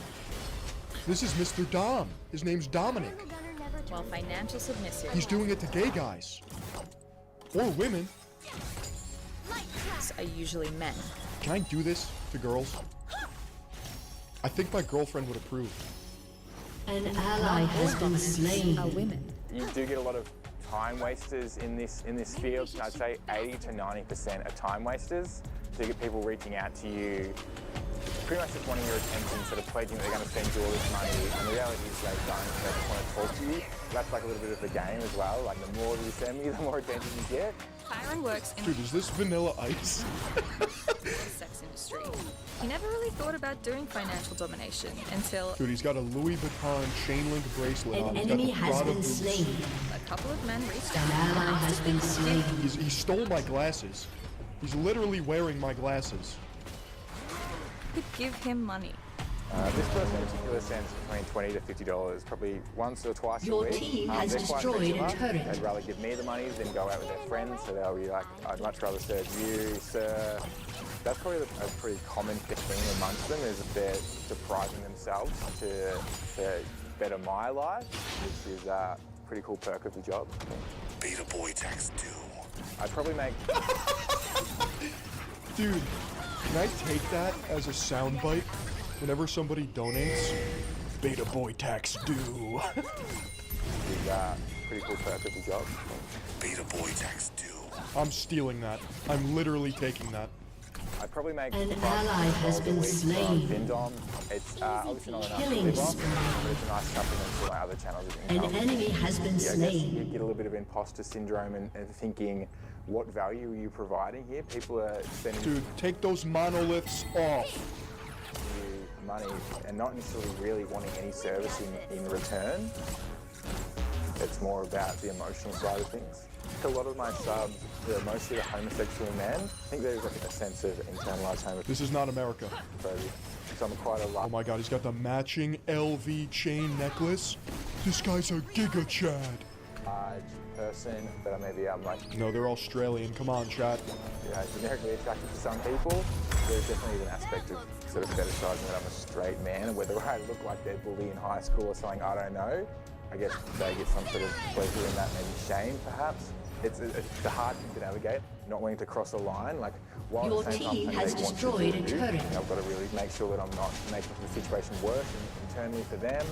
This is Mr. Dom. His name's Dominic. While financial submissive He's doing it to gay guys. Or women. are usually men. Can I do this to girls? I think my girlfriend would approve. An ally has been slain. Are women. You do get a lot of time wasters in this field. I'd say 80 to 90% are time wasters. So you get people reaching out to you, pretty much just wanting your attention, sort of pledging that they're going to spend you all this money. And the reality is they don't. They just want to talk to you. That's like a little bit of the game as well. Like the more you send me, the more attention you get. Tyron works in Dude, is this Vanilla Ice? the sex industry. He never really thought about doing financial domination until Dude, he's got a Louis Vuitton chain link bracelet An on. He's enemy got the has Prada been boots. slain. a couple of men reached An out. ally has been slain. He stole my glasses. He's literally wearing my glasses. Could give him money. This person in particular sends between $20 to $50, probably once or twice Your a week. team has They're quite destroyed regular. a turret. They'd rather give me the money than go out with their friends, so they'll be like, I'd much rather serve you, sir. That's probably a pretty common thing amongst them, is that they're depriving themselves to better my life, which is a pretty cool perk of the job. Beta Boy Tax 2. I'd probably make... Dude, can I take that as a soundbite whenever somebody donates? Beta Boy Tax due. is a pretty cool perk of the job. Beta Boy Tax 2. I'm stealing that. I'm literally taking that. I'd probably make An ally has been slain. FinDom. It's obviously not enough to Killing live off, spree. but it's a nice supplement to my other channels of An income. enemy has been I guess slain. you get a little bit of imposter syndrome and thinking, what value are you providing here? People are spending Dude, take those monoliths off. you money and not necessarily really wanting any service in return. It's more about the emotional side of things. A lot of my subs, they're mostly the homosexual men. I think there's like a sense of internalized homophobia. This is not America. So I'm quite a Oh my god, he's got the matching LV chain necklace. This guy's a Giga Chad. large person, but maybe I'm like... No, they're Australian. Come on, Chad. Yeah, generically attracted to some people. There's definitely an aspect of sort of fetishizing that I'm a straight man, and whether I look like their bully in high school or something, I don't know. I guess they get some sort of pleasure in that, maybe shame, perhaps. It's a hard thing to navigate, not wanting to cross a line. Like, while Your at the same time, team they has want to destroyed a do, turret. I've got to really make sure that I'm not making the situation worse internally for them.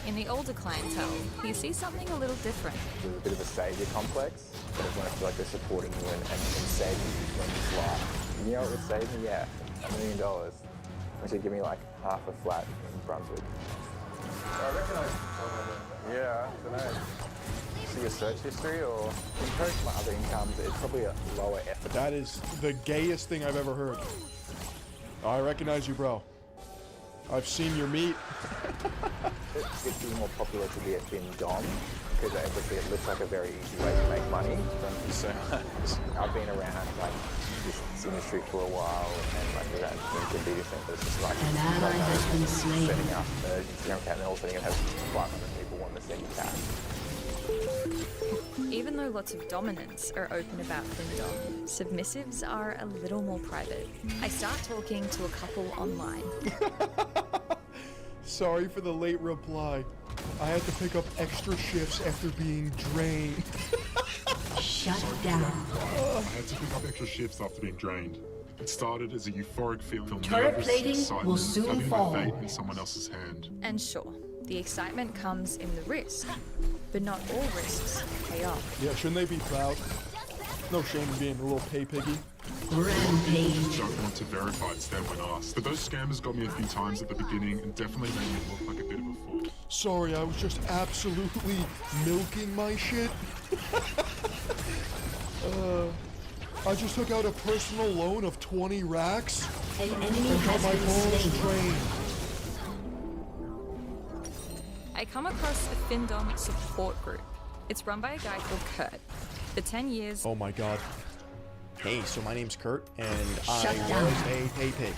In the older clientele, you see something a little different. There's a bit of a saviour complex, but when I feel like they're supporting you and saving you when you fly. You know what would save me? Yeah, $1 million. Which would give me like half a flat in Brunswick. I recognise. Yeah, I don't know. See your search history, or compared to my other incomes, it's probably a lower effort. That is the gayest thing I've ever heard. I recognize you, bro. I've seen your meat. It's more popular to be a thin dom, because obviously it looks like a very easy way to make money. So I've been around like this industry for a while, and like around competing centers, it's just like An ally has been slain. setting up an Instagram account, and also it has 500 people want to send you cash. Even though lots of dominants are open about Findom, submissives are a little more private. I start talking to a couple online. Sorry for the late reply. I had to pick up extra shifts after being drained. Shut down. I had to pick up extra shifts after being drained. It started as a euphoric feeling of Turret nervous plating excitement, will soon having fall. my fate in someone else's hand. And sure, the excitement comes in the risk, but not all risks pay off. Yeah, shouldn't they be proud? No shame in being a little pay piggy. Rampage. Don't want to verify it's them when asked, but those scammers got me a few times at the beginning and definitely made me look like a bit of a fool. Sorry, I was just absolutely milking my shit. I just took out a personal loan of 20 racks. An enemy and got has my been balls slain. drained. I come across a Findom support group. It's run by a guy called Kurt. For 10 years, Oh my god. Hey, so my name's Kurt, and Shut I down. was a pay pig.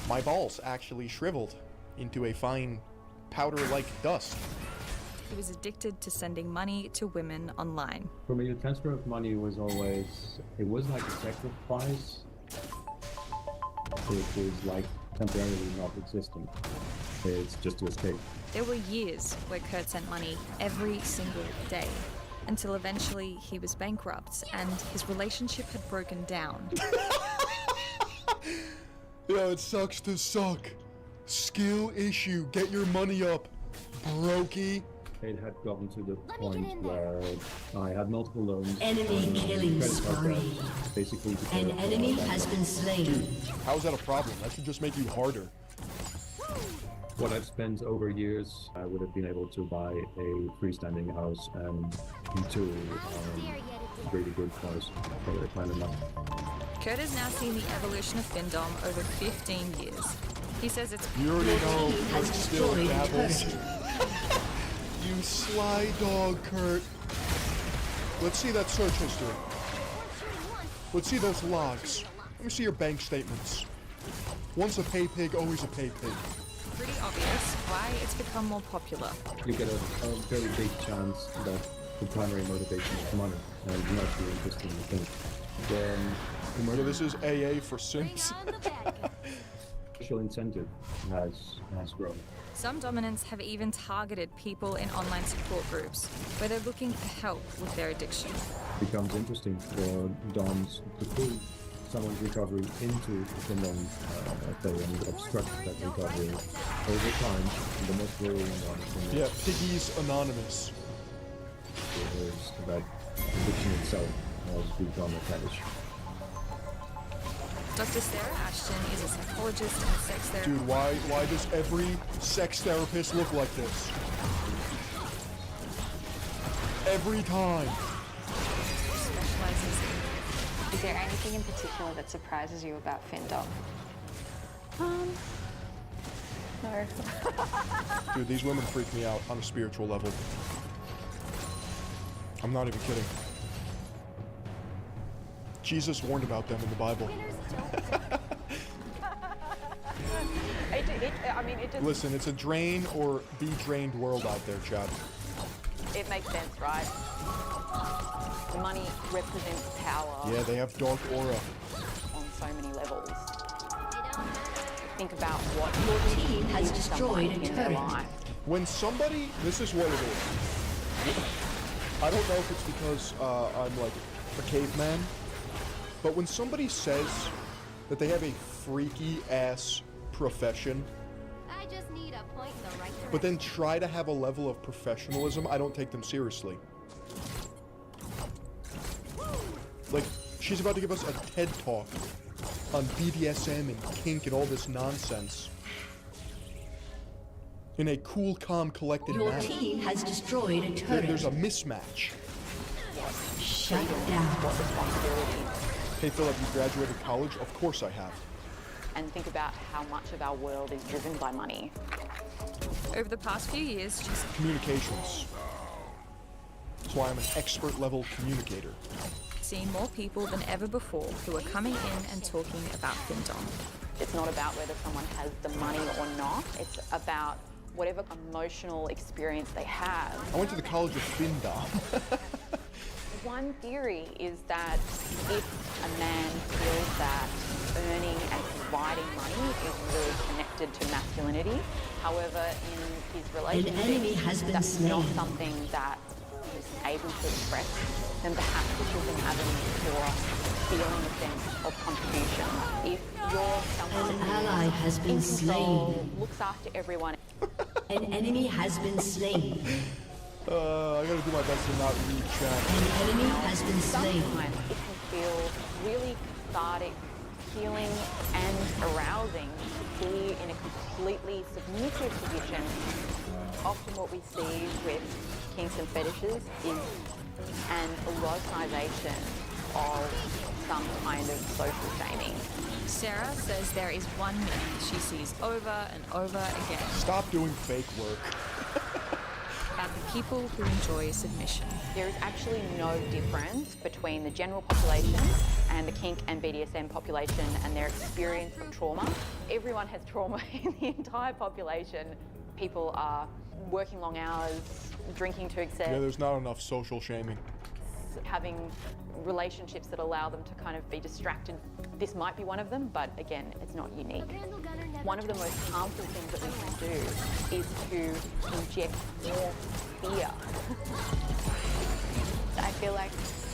My balls actually shriveled into a fine powder-like dust. he was addicted to sending money to women online. For me, the transfer of money was always, it was like a sacrifice. It was like temporarily not existing. It's just to escape. There were years where Kurt sent money every single day, until eventually he was bankrupt and his relationship had broken down. Yeah, it sucks to suck. Skill issue. Get your money up, brokey. It had gotten to the point where I had multiple loans. Enemy on killing credit card spree. debt, basically to An pay off enemy my has bank been slain. Dude, how is that a problem? That should just make you harder. What I've spent over years, I would have been able to buy a freestanding house and two really good cars for a kind of money. Kurt has now seen the evolution of Findom over 15 years. He says it's You already know team has Kurt still destroyed a dabbles. turret. You sly dog, Kurt. Let's see that search history. Let's see those logs. Let me see your bank statements. Once a pay pig, always a pay pig. pretty obvious why it's become more popular. You get a very big chance that the primary motivation is money and not the interest in the thing. Then Remember, this is AA for simps. commercial incentive has grown. Some dominants have even targeted people in online support groups where they're looking for help with their addiction. It becomes interesting for DOMs to pull someone's recovery into the non-play and obstruct that recovery over time. The most worrying one Yeah, Piggies Anonymous. is that addiction itself has become a fetish. Dr. Sarah Ashton is a psychologist and sex therapist. Dude, why does every sex therapist look like this? Every time. Specializes Is there anything in particular that surprises you about Findom? No. Dude, these women freak me out on a spiritual level. I'm not even kidding. Jesus warned about them in the Bible. I mean, it just... Listen, it's a drain or be drained world out there, Chad. It makes sense, right? Money represents power. Yeah, they have dark aura. On so many levels. Think about what Your team has destroyed a in their turret. life. When somebody, this is what it is. I don't know if it's because I'm like a caveman, but when somebody says that they have a freaky ass profession, I just need a point in the right direction. but then try to have a level of professionalism, I don't take them seriously. Like, she's about to give us a TED Talk on BDSM and kink and all this nonsense. In a cool, calm, collected Your manner. team has destroyed a turret. There's a mismatch. Shut down. Hey Philip, you graduated college? Of course I have. And think about how much of our world is driven by money. Over the past few years, she's Communications. That's why I'm an expert level communicator. seen more people than ever before who are coming in and talking about Findom. It's not about whether someone has the money or not. It's about whatever emotional experience they have. I went to the College of Findom. One theory is that if a man feels that earning and providing money is really connected to masculinity, however, in his relationship, enemy has been that's not slain. something that he's able to express, then perhaps this is an avenue for feeling a sense of contribution. If you're someone An ally has been in control, slain. looks after everyone. An enemy has been slain. I gotta do my best to not read chat. An enemy has been slain. Sometimes it can feel really cathartic, healing, and arousing to be in a completely submissive position. Often what we see with kinks and fetishes is an eroticization of some kind of social shaming. Sarah says there is one myth she sees over and over again Stop doing fake work. about the people who enjoy submission. There is actually no difference between the general population and the kink and BDSM population and their experience of trauma. Everyone has trauma in the entire population. People are working long hours, drinking to excess, Yeah, there's not enough social shaming. having relationships that allow them to kind of be distracted. This might be one of them, but again, it's not unique. One of the most harmful things that we can do is to inject more fear. I feel like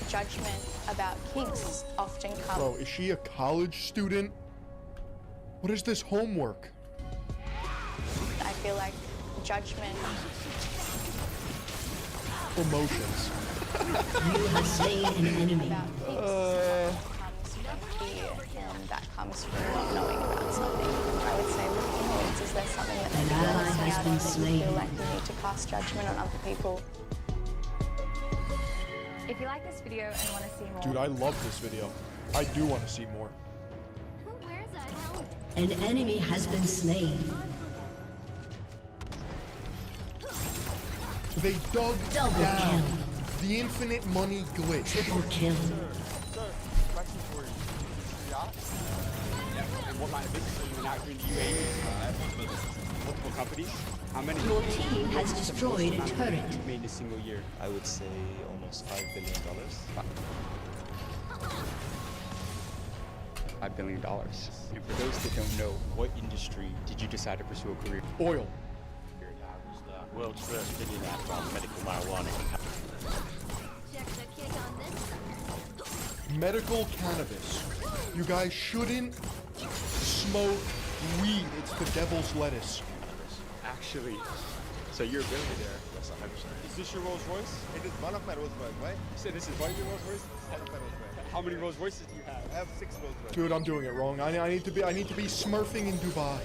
judgment about kinks often comes. Bro, is she a college student? What is this homework? I feel like judgment. Emotions. You have slain an enemy. Comes from fear, and that comes from not knowing about something. I would say with kids, is there something that An maybe you're ally missing has out been on that you slain. feel like you need to cast judgment on other people? If you like this video and want to see more, Dude, I love this video. I do want to see more. An enemy has been slain. They dug Double down kill. the infinite money glitch. Triple kill. Question for you. Yeah. And what line of business are you in out here in the UAE? Multiple companies. How many? Your team has destroyed a turret. Made in a single year. I would say almost $5 billion. $5 billion. And for those that don't know, what industry did you decide to pursue a career? Oil. I was the world's first billionaire from medical marijuana. Medical cannabis. You guys shouldn't smoke weed. It's the devil's lettuce. Actually, so you're a billionaire. That's 100%. Is this your Rolls Royce? It is one of my Rolls Royce, right? You said this is one of your Rolls Royce? One of my Rolls Royce. How many Rolls Royces do you have? I have 6 Rolls Royce. Dude, I'm doing it wrong. I need to be smurfing in Dubai.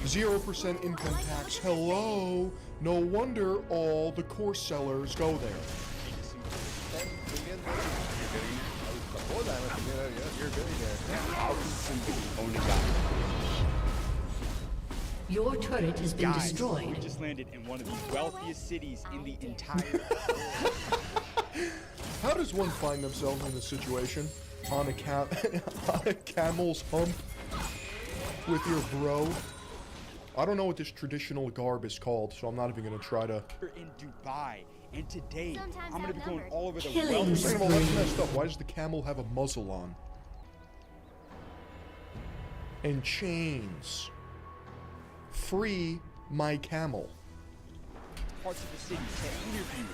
0% income tax. Hello. No wonder all the course sellers go there. You're a billionaire. How can somebody own a guy? Your turret has been Guys, destroyed. we just landed in one of the wealthiest cities in the entire world. How does one find themselves in this situation? On a camel's hump? with your bro. I don't know what this traditional garb is called, so I'm not even gonna try to. In Dubai, and today Sometimes I'm gonna be going outnumbered. all over the Killing world. Second of all, that's messed up. Why does the camel have a muzzle on? And chains. Free my camel. Parts of the city to interview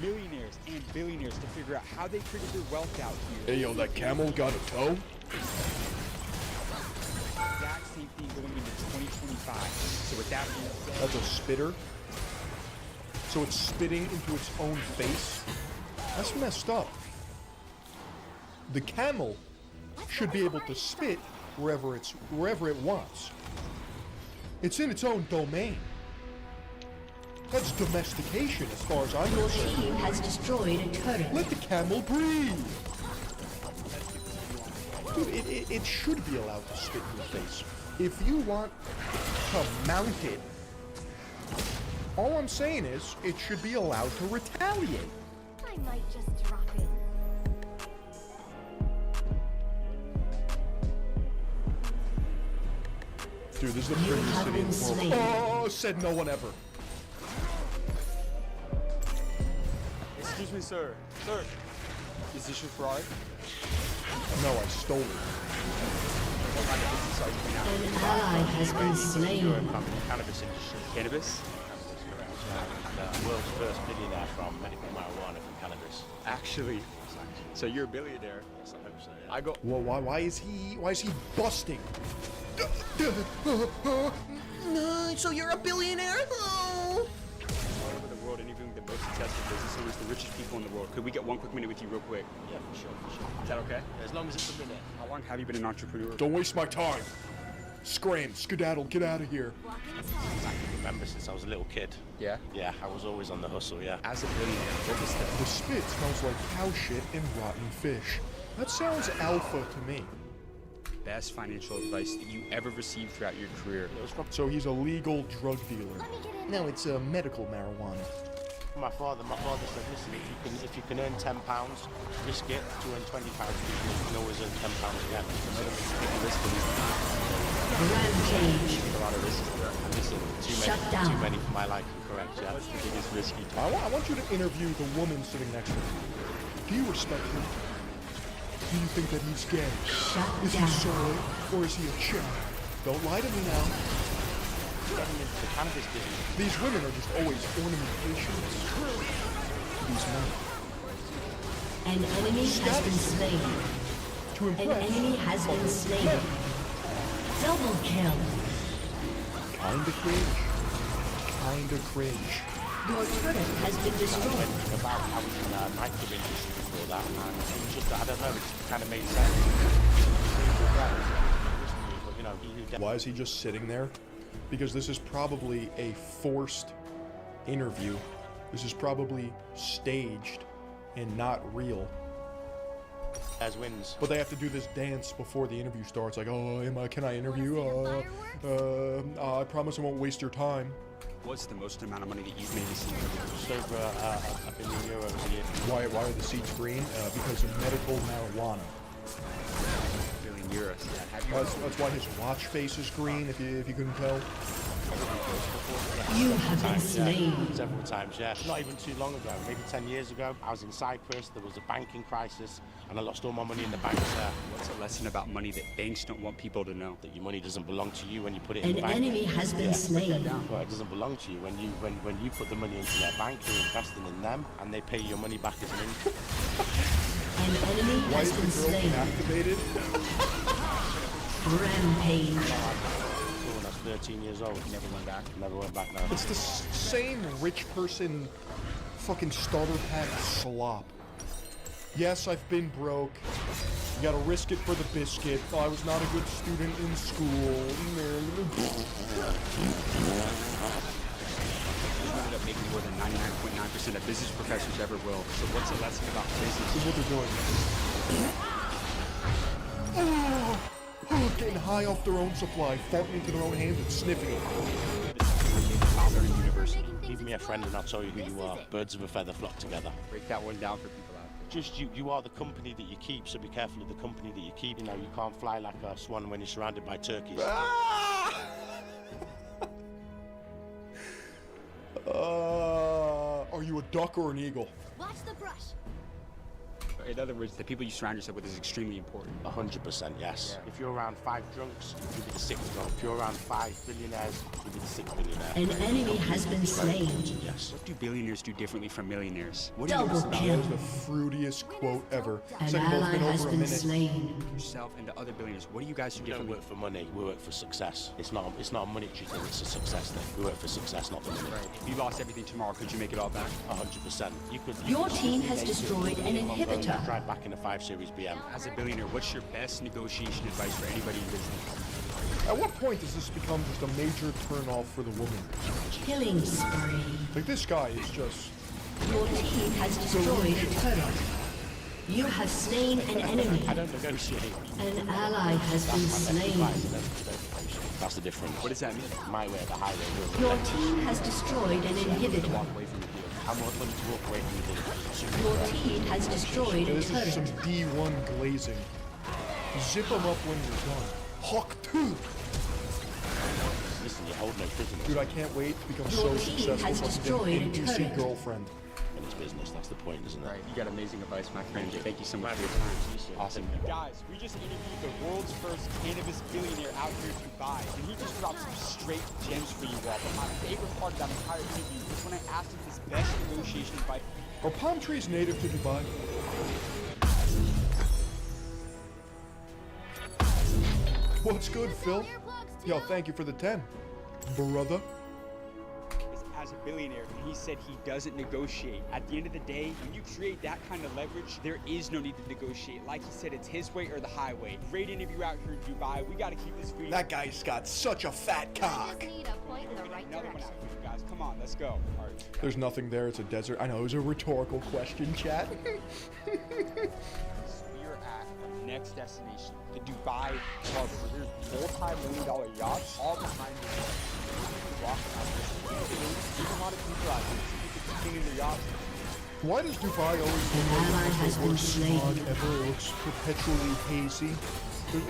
millionaires and billionaires to figure out how they created their wealth out here. Hey, yo, that camel got a toe? Exact same thing going into 2025. So with that being said, That's a spitter. So it's spitting into its own face? That's messed up. The camel should be able to spit wherever it wants. It's in its own domain. That's domestication as far as I'm Your concerned. team has destroyed a turret. Let the camel breathe. Dude, it should be allowed to spit in your face. If you want to mount it, all I'm saying is it should be allowed to retaliate. I might just drop it. Dude, this is the You prettiest have city in been the world. slain. Oh, said no one ever. excuse me, sir. Sir, is this your Ferrari? No, I stole it. An ally has been slain. Cannabis industry. Cannabis? World's first billionaire from medical marijuana from cannabis. Actually, so you're a billionaire. Yes, I hope so, yeah. I go. Well, why is he busting? So you're a billionaire? Oh. All over the world, interviewing the most successful business owners, the richest people in the world. Could we get one quick minute with you real quick? Yeah, for sure. Is that okay? As long as it's a minute. How long have you been an entrepreneur? Don't waste my time. Scram, skedaddle, get out of here. I can remember since I was a little kid. Yeah? Yeah, I was always on the hustle, yeah. As a billionaire, what was The spit smells like cow shit and rotten fish. That sounds alpha to me. best financial advice that you ever received throughout your career? So he's a legal drug dealer. No, it's a medical marijuana. My father said, listen, if you can earn £10, risk it. To earn £20, you can always earn £10 again. Rampage. A lot of risks there. And listen, too many for my liking, correct? Yeah, that's the biggest risk you I want you to interview the woman sitting next to him. Do you respect him? Do you think that he's gay? Is he sorry, or is he a chick? Don't lie to me now. getting into the cannabis business. These women are just always ornamentations. These men. An enemy has been slain. To An impress. enemy has been slain. Double kill. Kinda cringe. Kinda cringe. Your turret has been destroyed. About I was in the nightclub industry before that, and it was just, I don't know, it just kind of made sense. But, you know, Why is he just sitting there? Because this is probably a forced interview. This is probably staged and not real. As wins. But they have to do this dance before the interview starts. Like, oh, can I interview? I promise I won't waste your time. What's the most amount of money that you've made this year? Just over €1 billion a year. Why are the seats green? Because of medical marijuana. €1 billion. Yeah. That's why his watch face is green, if you couldn't tell. You have been slain. Several times, yeah. Not even too long ago, maybe 10 years ago, I was in Cyprus, there was a banking crisis, and I lost all my money in the banks there. What's a lesson about money that banks don't want people to know? That your money doesn't belong to you when you put it in the An bank. enemy has been slain. Well, it doesn't belong to you. When you put the money into their bank, you're investing in them, and they pay your money back as an interest. An enemy Why has is been the girl slain. activated? Rampage. When I was 13 years old, never went back. Never went back now. It's the same rich person fucking starter pack slop. Yes, I've been broke. You gotta risk it for the biscuit. I was not a good student in school. You ended up making more than 99.9% of business professors ever will. So what's a lesson about business? This is what they're doing. Getting high off their own supply, farting into their own hands and sniffing it. Give me a friend and I'll tell you who you are. Birds of a feather flock together. Break that one down for people out there. Just you are the company that you keep, so be careful of the company that you keep. You know, you can't fly like a swan when you're surrounded by turkeys. Are you a duck or an eagle? Watch the brush. In other words, the people you surround yourself with is extremely important. 100%, yes. Yeah. If you're around 5 drunks, you'll be the 6th drunk. If you're around 5 billionaires, you'll be the 6th billionaire. An enemy has been slain. Yes. What do billionaires do differently from millionaires? What Double do you kill. That is the fruitiest quote ever. An It's like both ally been has over a been minute. slain. Yourself and the other billionaires, what do you guys do We don't differently? work for money, we work for success. It's not a monetary thing, it's a success thing. We work for success, not for money. Right. If you lost everything tomorrow, could you make it all back? 100%. Your team has destroyed an inhibitor. Drive back in a 5 Series BM. As a billionaire, what's your best negotiation advice for anybody in business? At what point does this become just a major turn-off for the woman? Killing spree. Like, this guy is just... Your team has destroyed a turret. You have slain an enemy. I don't negotiate. An ally has been slain. That's the difference. What does that mean? My way or the highway. Your team has destroyed an inhibitor. Walk away from the deal. I'm more willing to walk away from the deal. Your team has destroyed a This is some turret. D1 glazing. Zip them up when you're done. Hawk 2! Listen, you hold no prisoners. Dude, I can't wait to become Your so team successful has so I can destroyed get a an NPC turret. girlfriend. And it's business, that's the point, isn't it? Right. You got amazing advice, my friend. Thank you so much for your time. Awesome. Guys, we just interviewed the world's first cannabis billionaire out here in Dubai, and he just dropped some straight gems for you all. But my favorite part of that entire interview was when I asked him his best negotiation advice. Are palm trees native to Dubai? What's good, Phil? Yo, thank you for the 10. Brother. As a billionaire, and he said he doesn't negotiate. At the end of the day, when you create that kind of leverage, there is no need to negotiate. Like he said, it's his way or the highway. Great interview out here in Dubai. We got to keep this video. That guy's got such a fat cock. Need a point in the right Another one out direction. for you guys. Come on, let's go. All right. There's nothing there, it's a desert. I know, it was a rhetorical question, chat. We are at our next destination, the Dubai Harbor. There's multi-million-dollar yachts all behind me. Walking out this. There's a lot of people out here. People cleaning their yachts. Why does Dubai always ally look has like the been worst slain. smog ever? It looks perpetually hazy.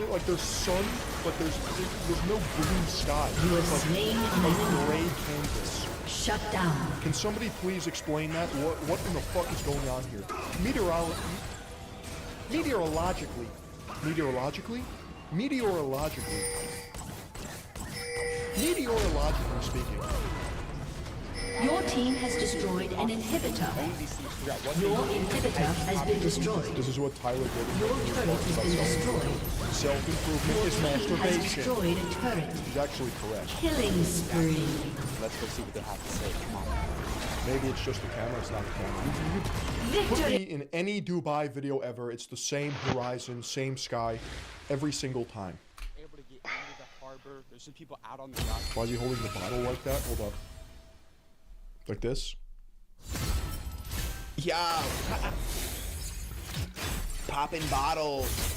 Like there's sun, but there's no blue sky. You have It's like slain an a enemy. gray canvas. Shut down. Can somebody please explain that? What in the fuck is going on here? Meteorologically speaking. Your team has destroyed an inhibitor. Your inhibitor has been destroyed. This is what Tyler did. Your turret has been destroyed. Self-improvement is Your team has masturbation. destroyed a turret. He's actually correct. Killing spree. Let's go see what they have to say. Come on. Maybe it's just the camera, it's not the camera. Put me in any Dubai video ever, it's the same horizon, same sky, every single time. Able to get into the harbor. There's some people out on the yacht. Why is he holding the bottle like that? Hold up. Like this? Yeah. Popping bottles.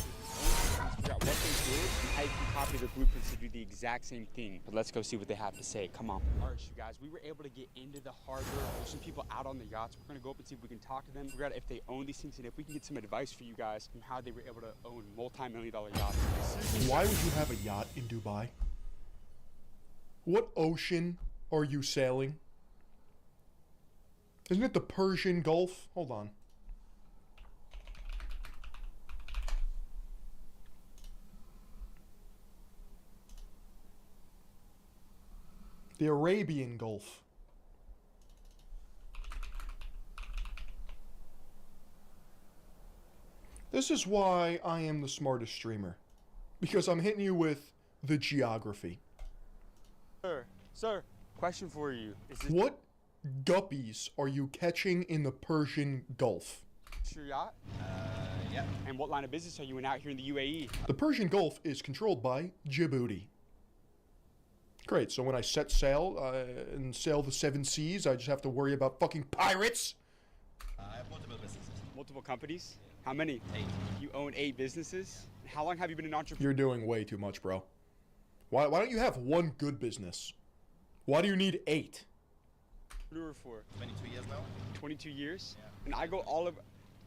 Figure out what they did and how you can copy their blueprints to do the exact same thing. But let's go see what they have to say. Come on. All right, you guys, we were able to get into the harbor. There's some people out on the yachts. We're gonna go up and see if we can talk to them, figure out if they own these things, and if we can get some advice for you guys on how they were able to own multi-million-dollar yachts. Why would you have a yacht in Dubai? What ocean are you sailing? Isn't it the Persian Gulf? Hold on. The Arabian Gulf. This is why I am the smartest streamer. Because I'm hitting you with the geography. Sir, question for you. Is this What guppies are you catching in the Persian Gulf? your yacht? Yeah. And what line of business are you in out here in the UAE? The Persian Gulf is controlled by Djibouti. Great, so when I set sail and sail the 7 seas, I just have to worry about fucking pirates? I have multiple businesses. Multiple companies? How many? 8. You own 8 businesses? How long have you been an entrepreneur? You're doing way too much, bro. Why don't you have one good business? Why do you need 8? For 22 years now. 22 years? Yeah. And I go all over.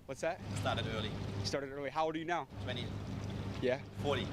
What's that? Started early. You started early. How old are you now? 20. Yeah. 40.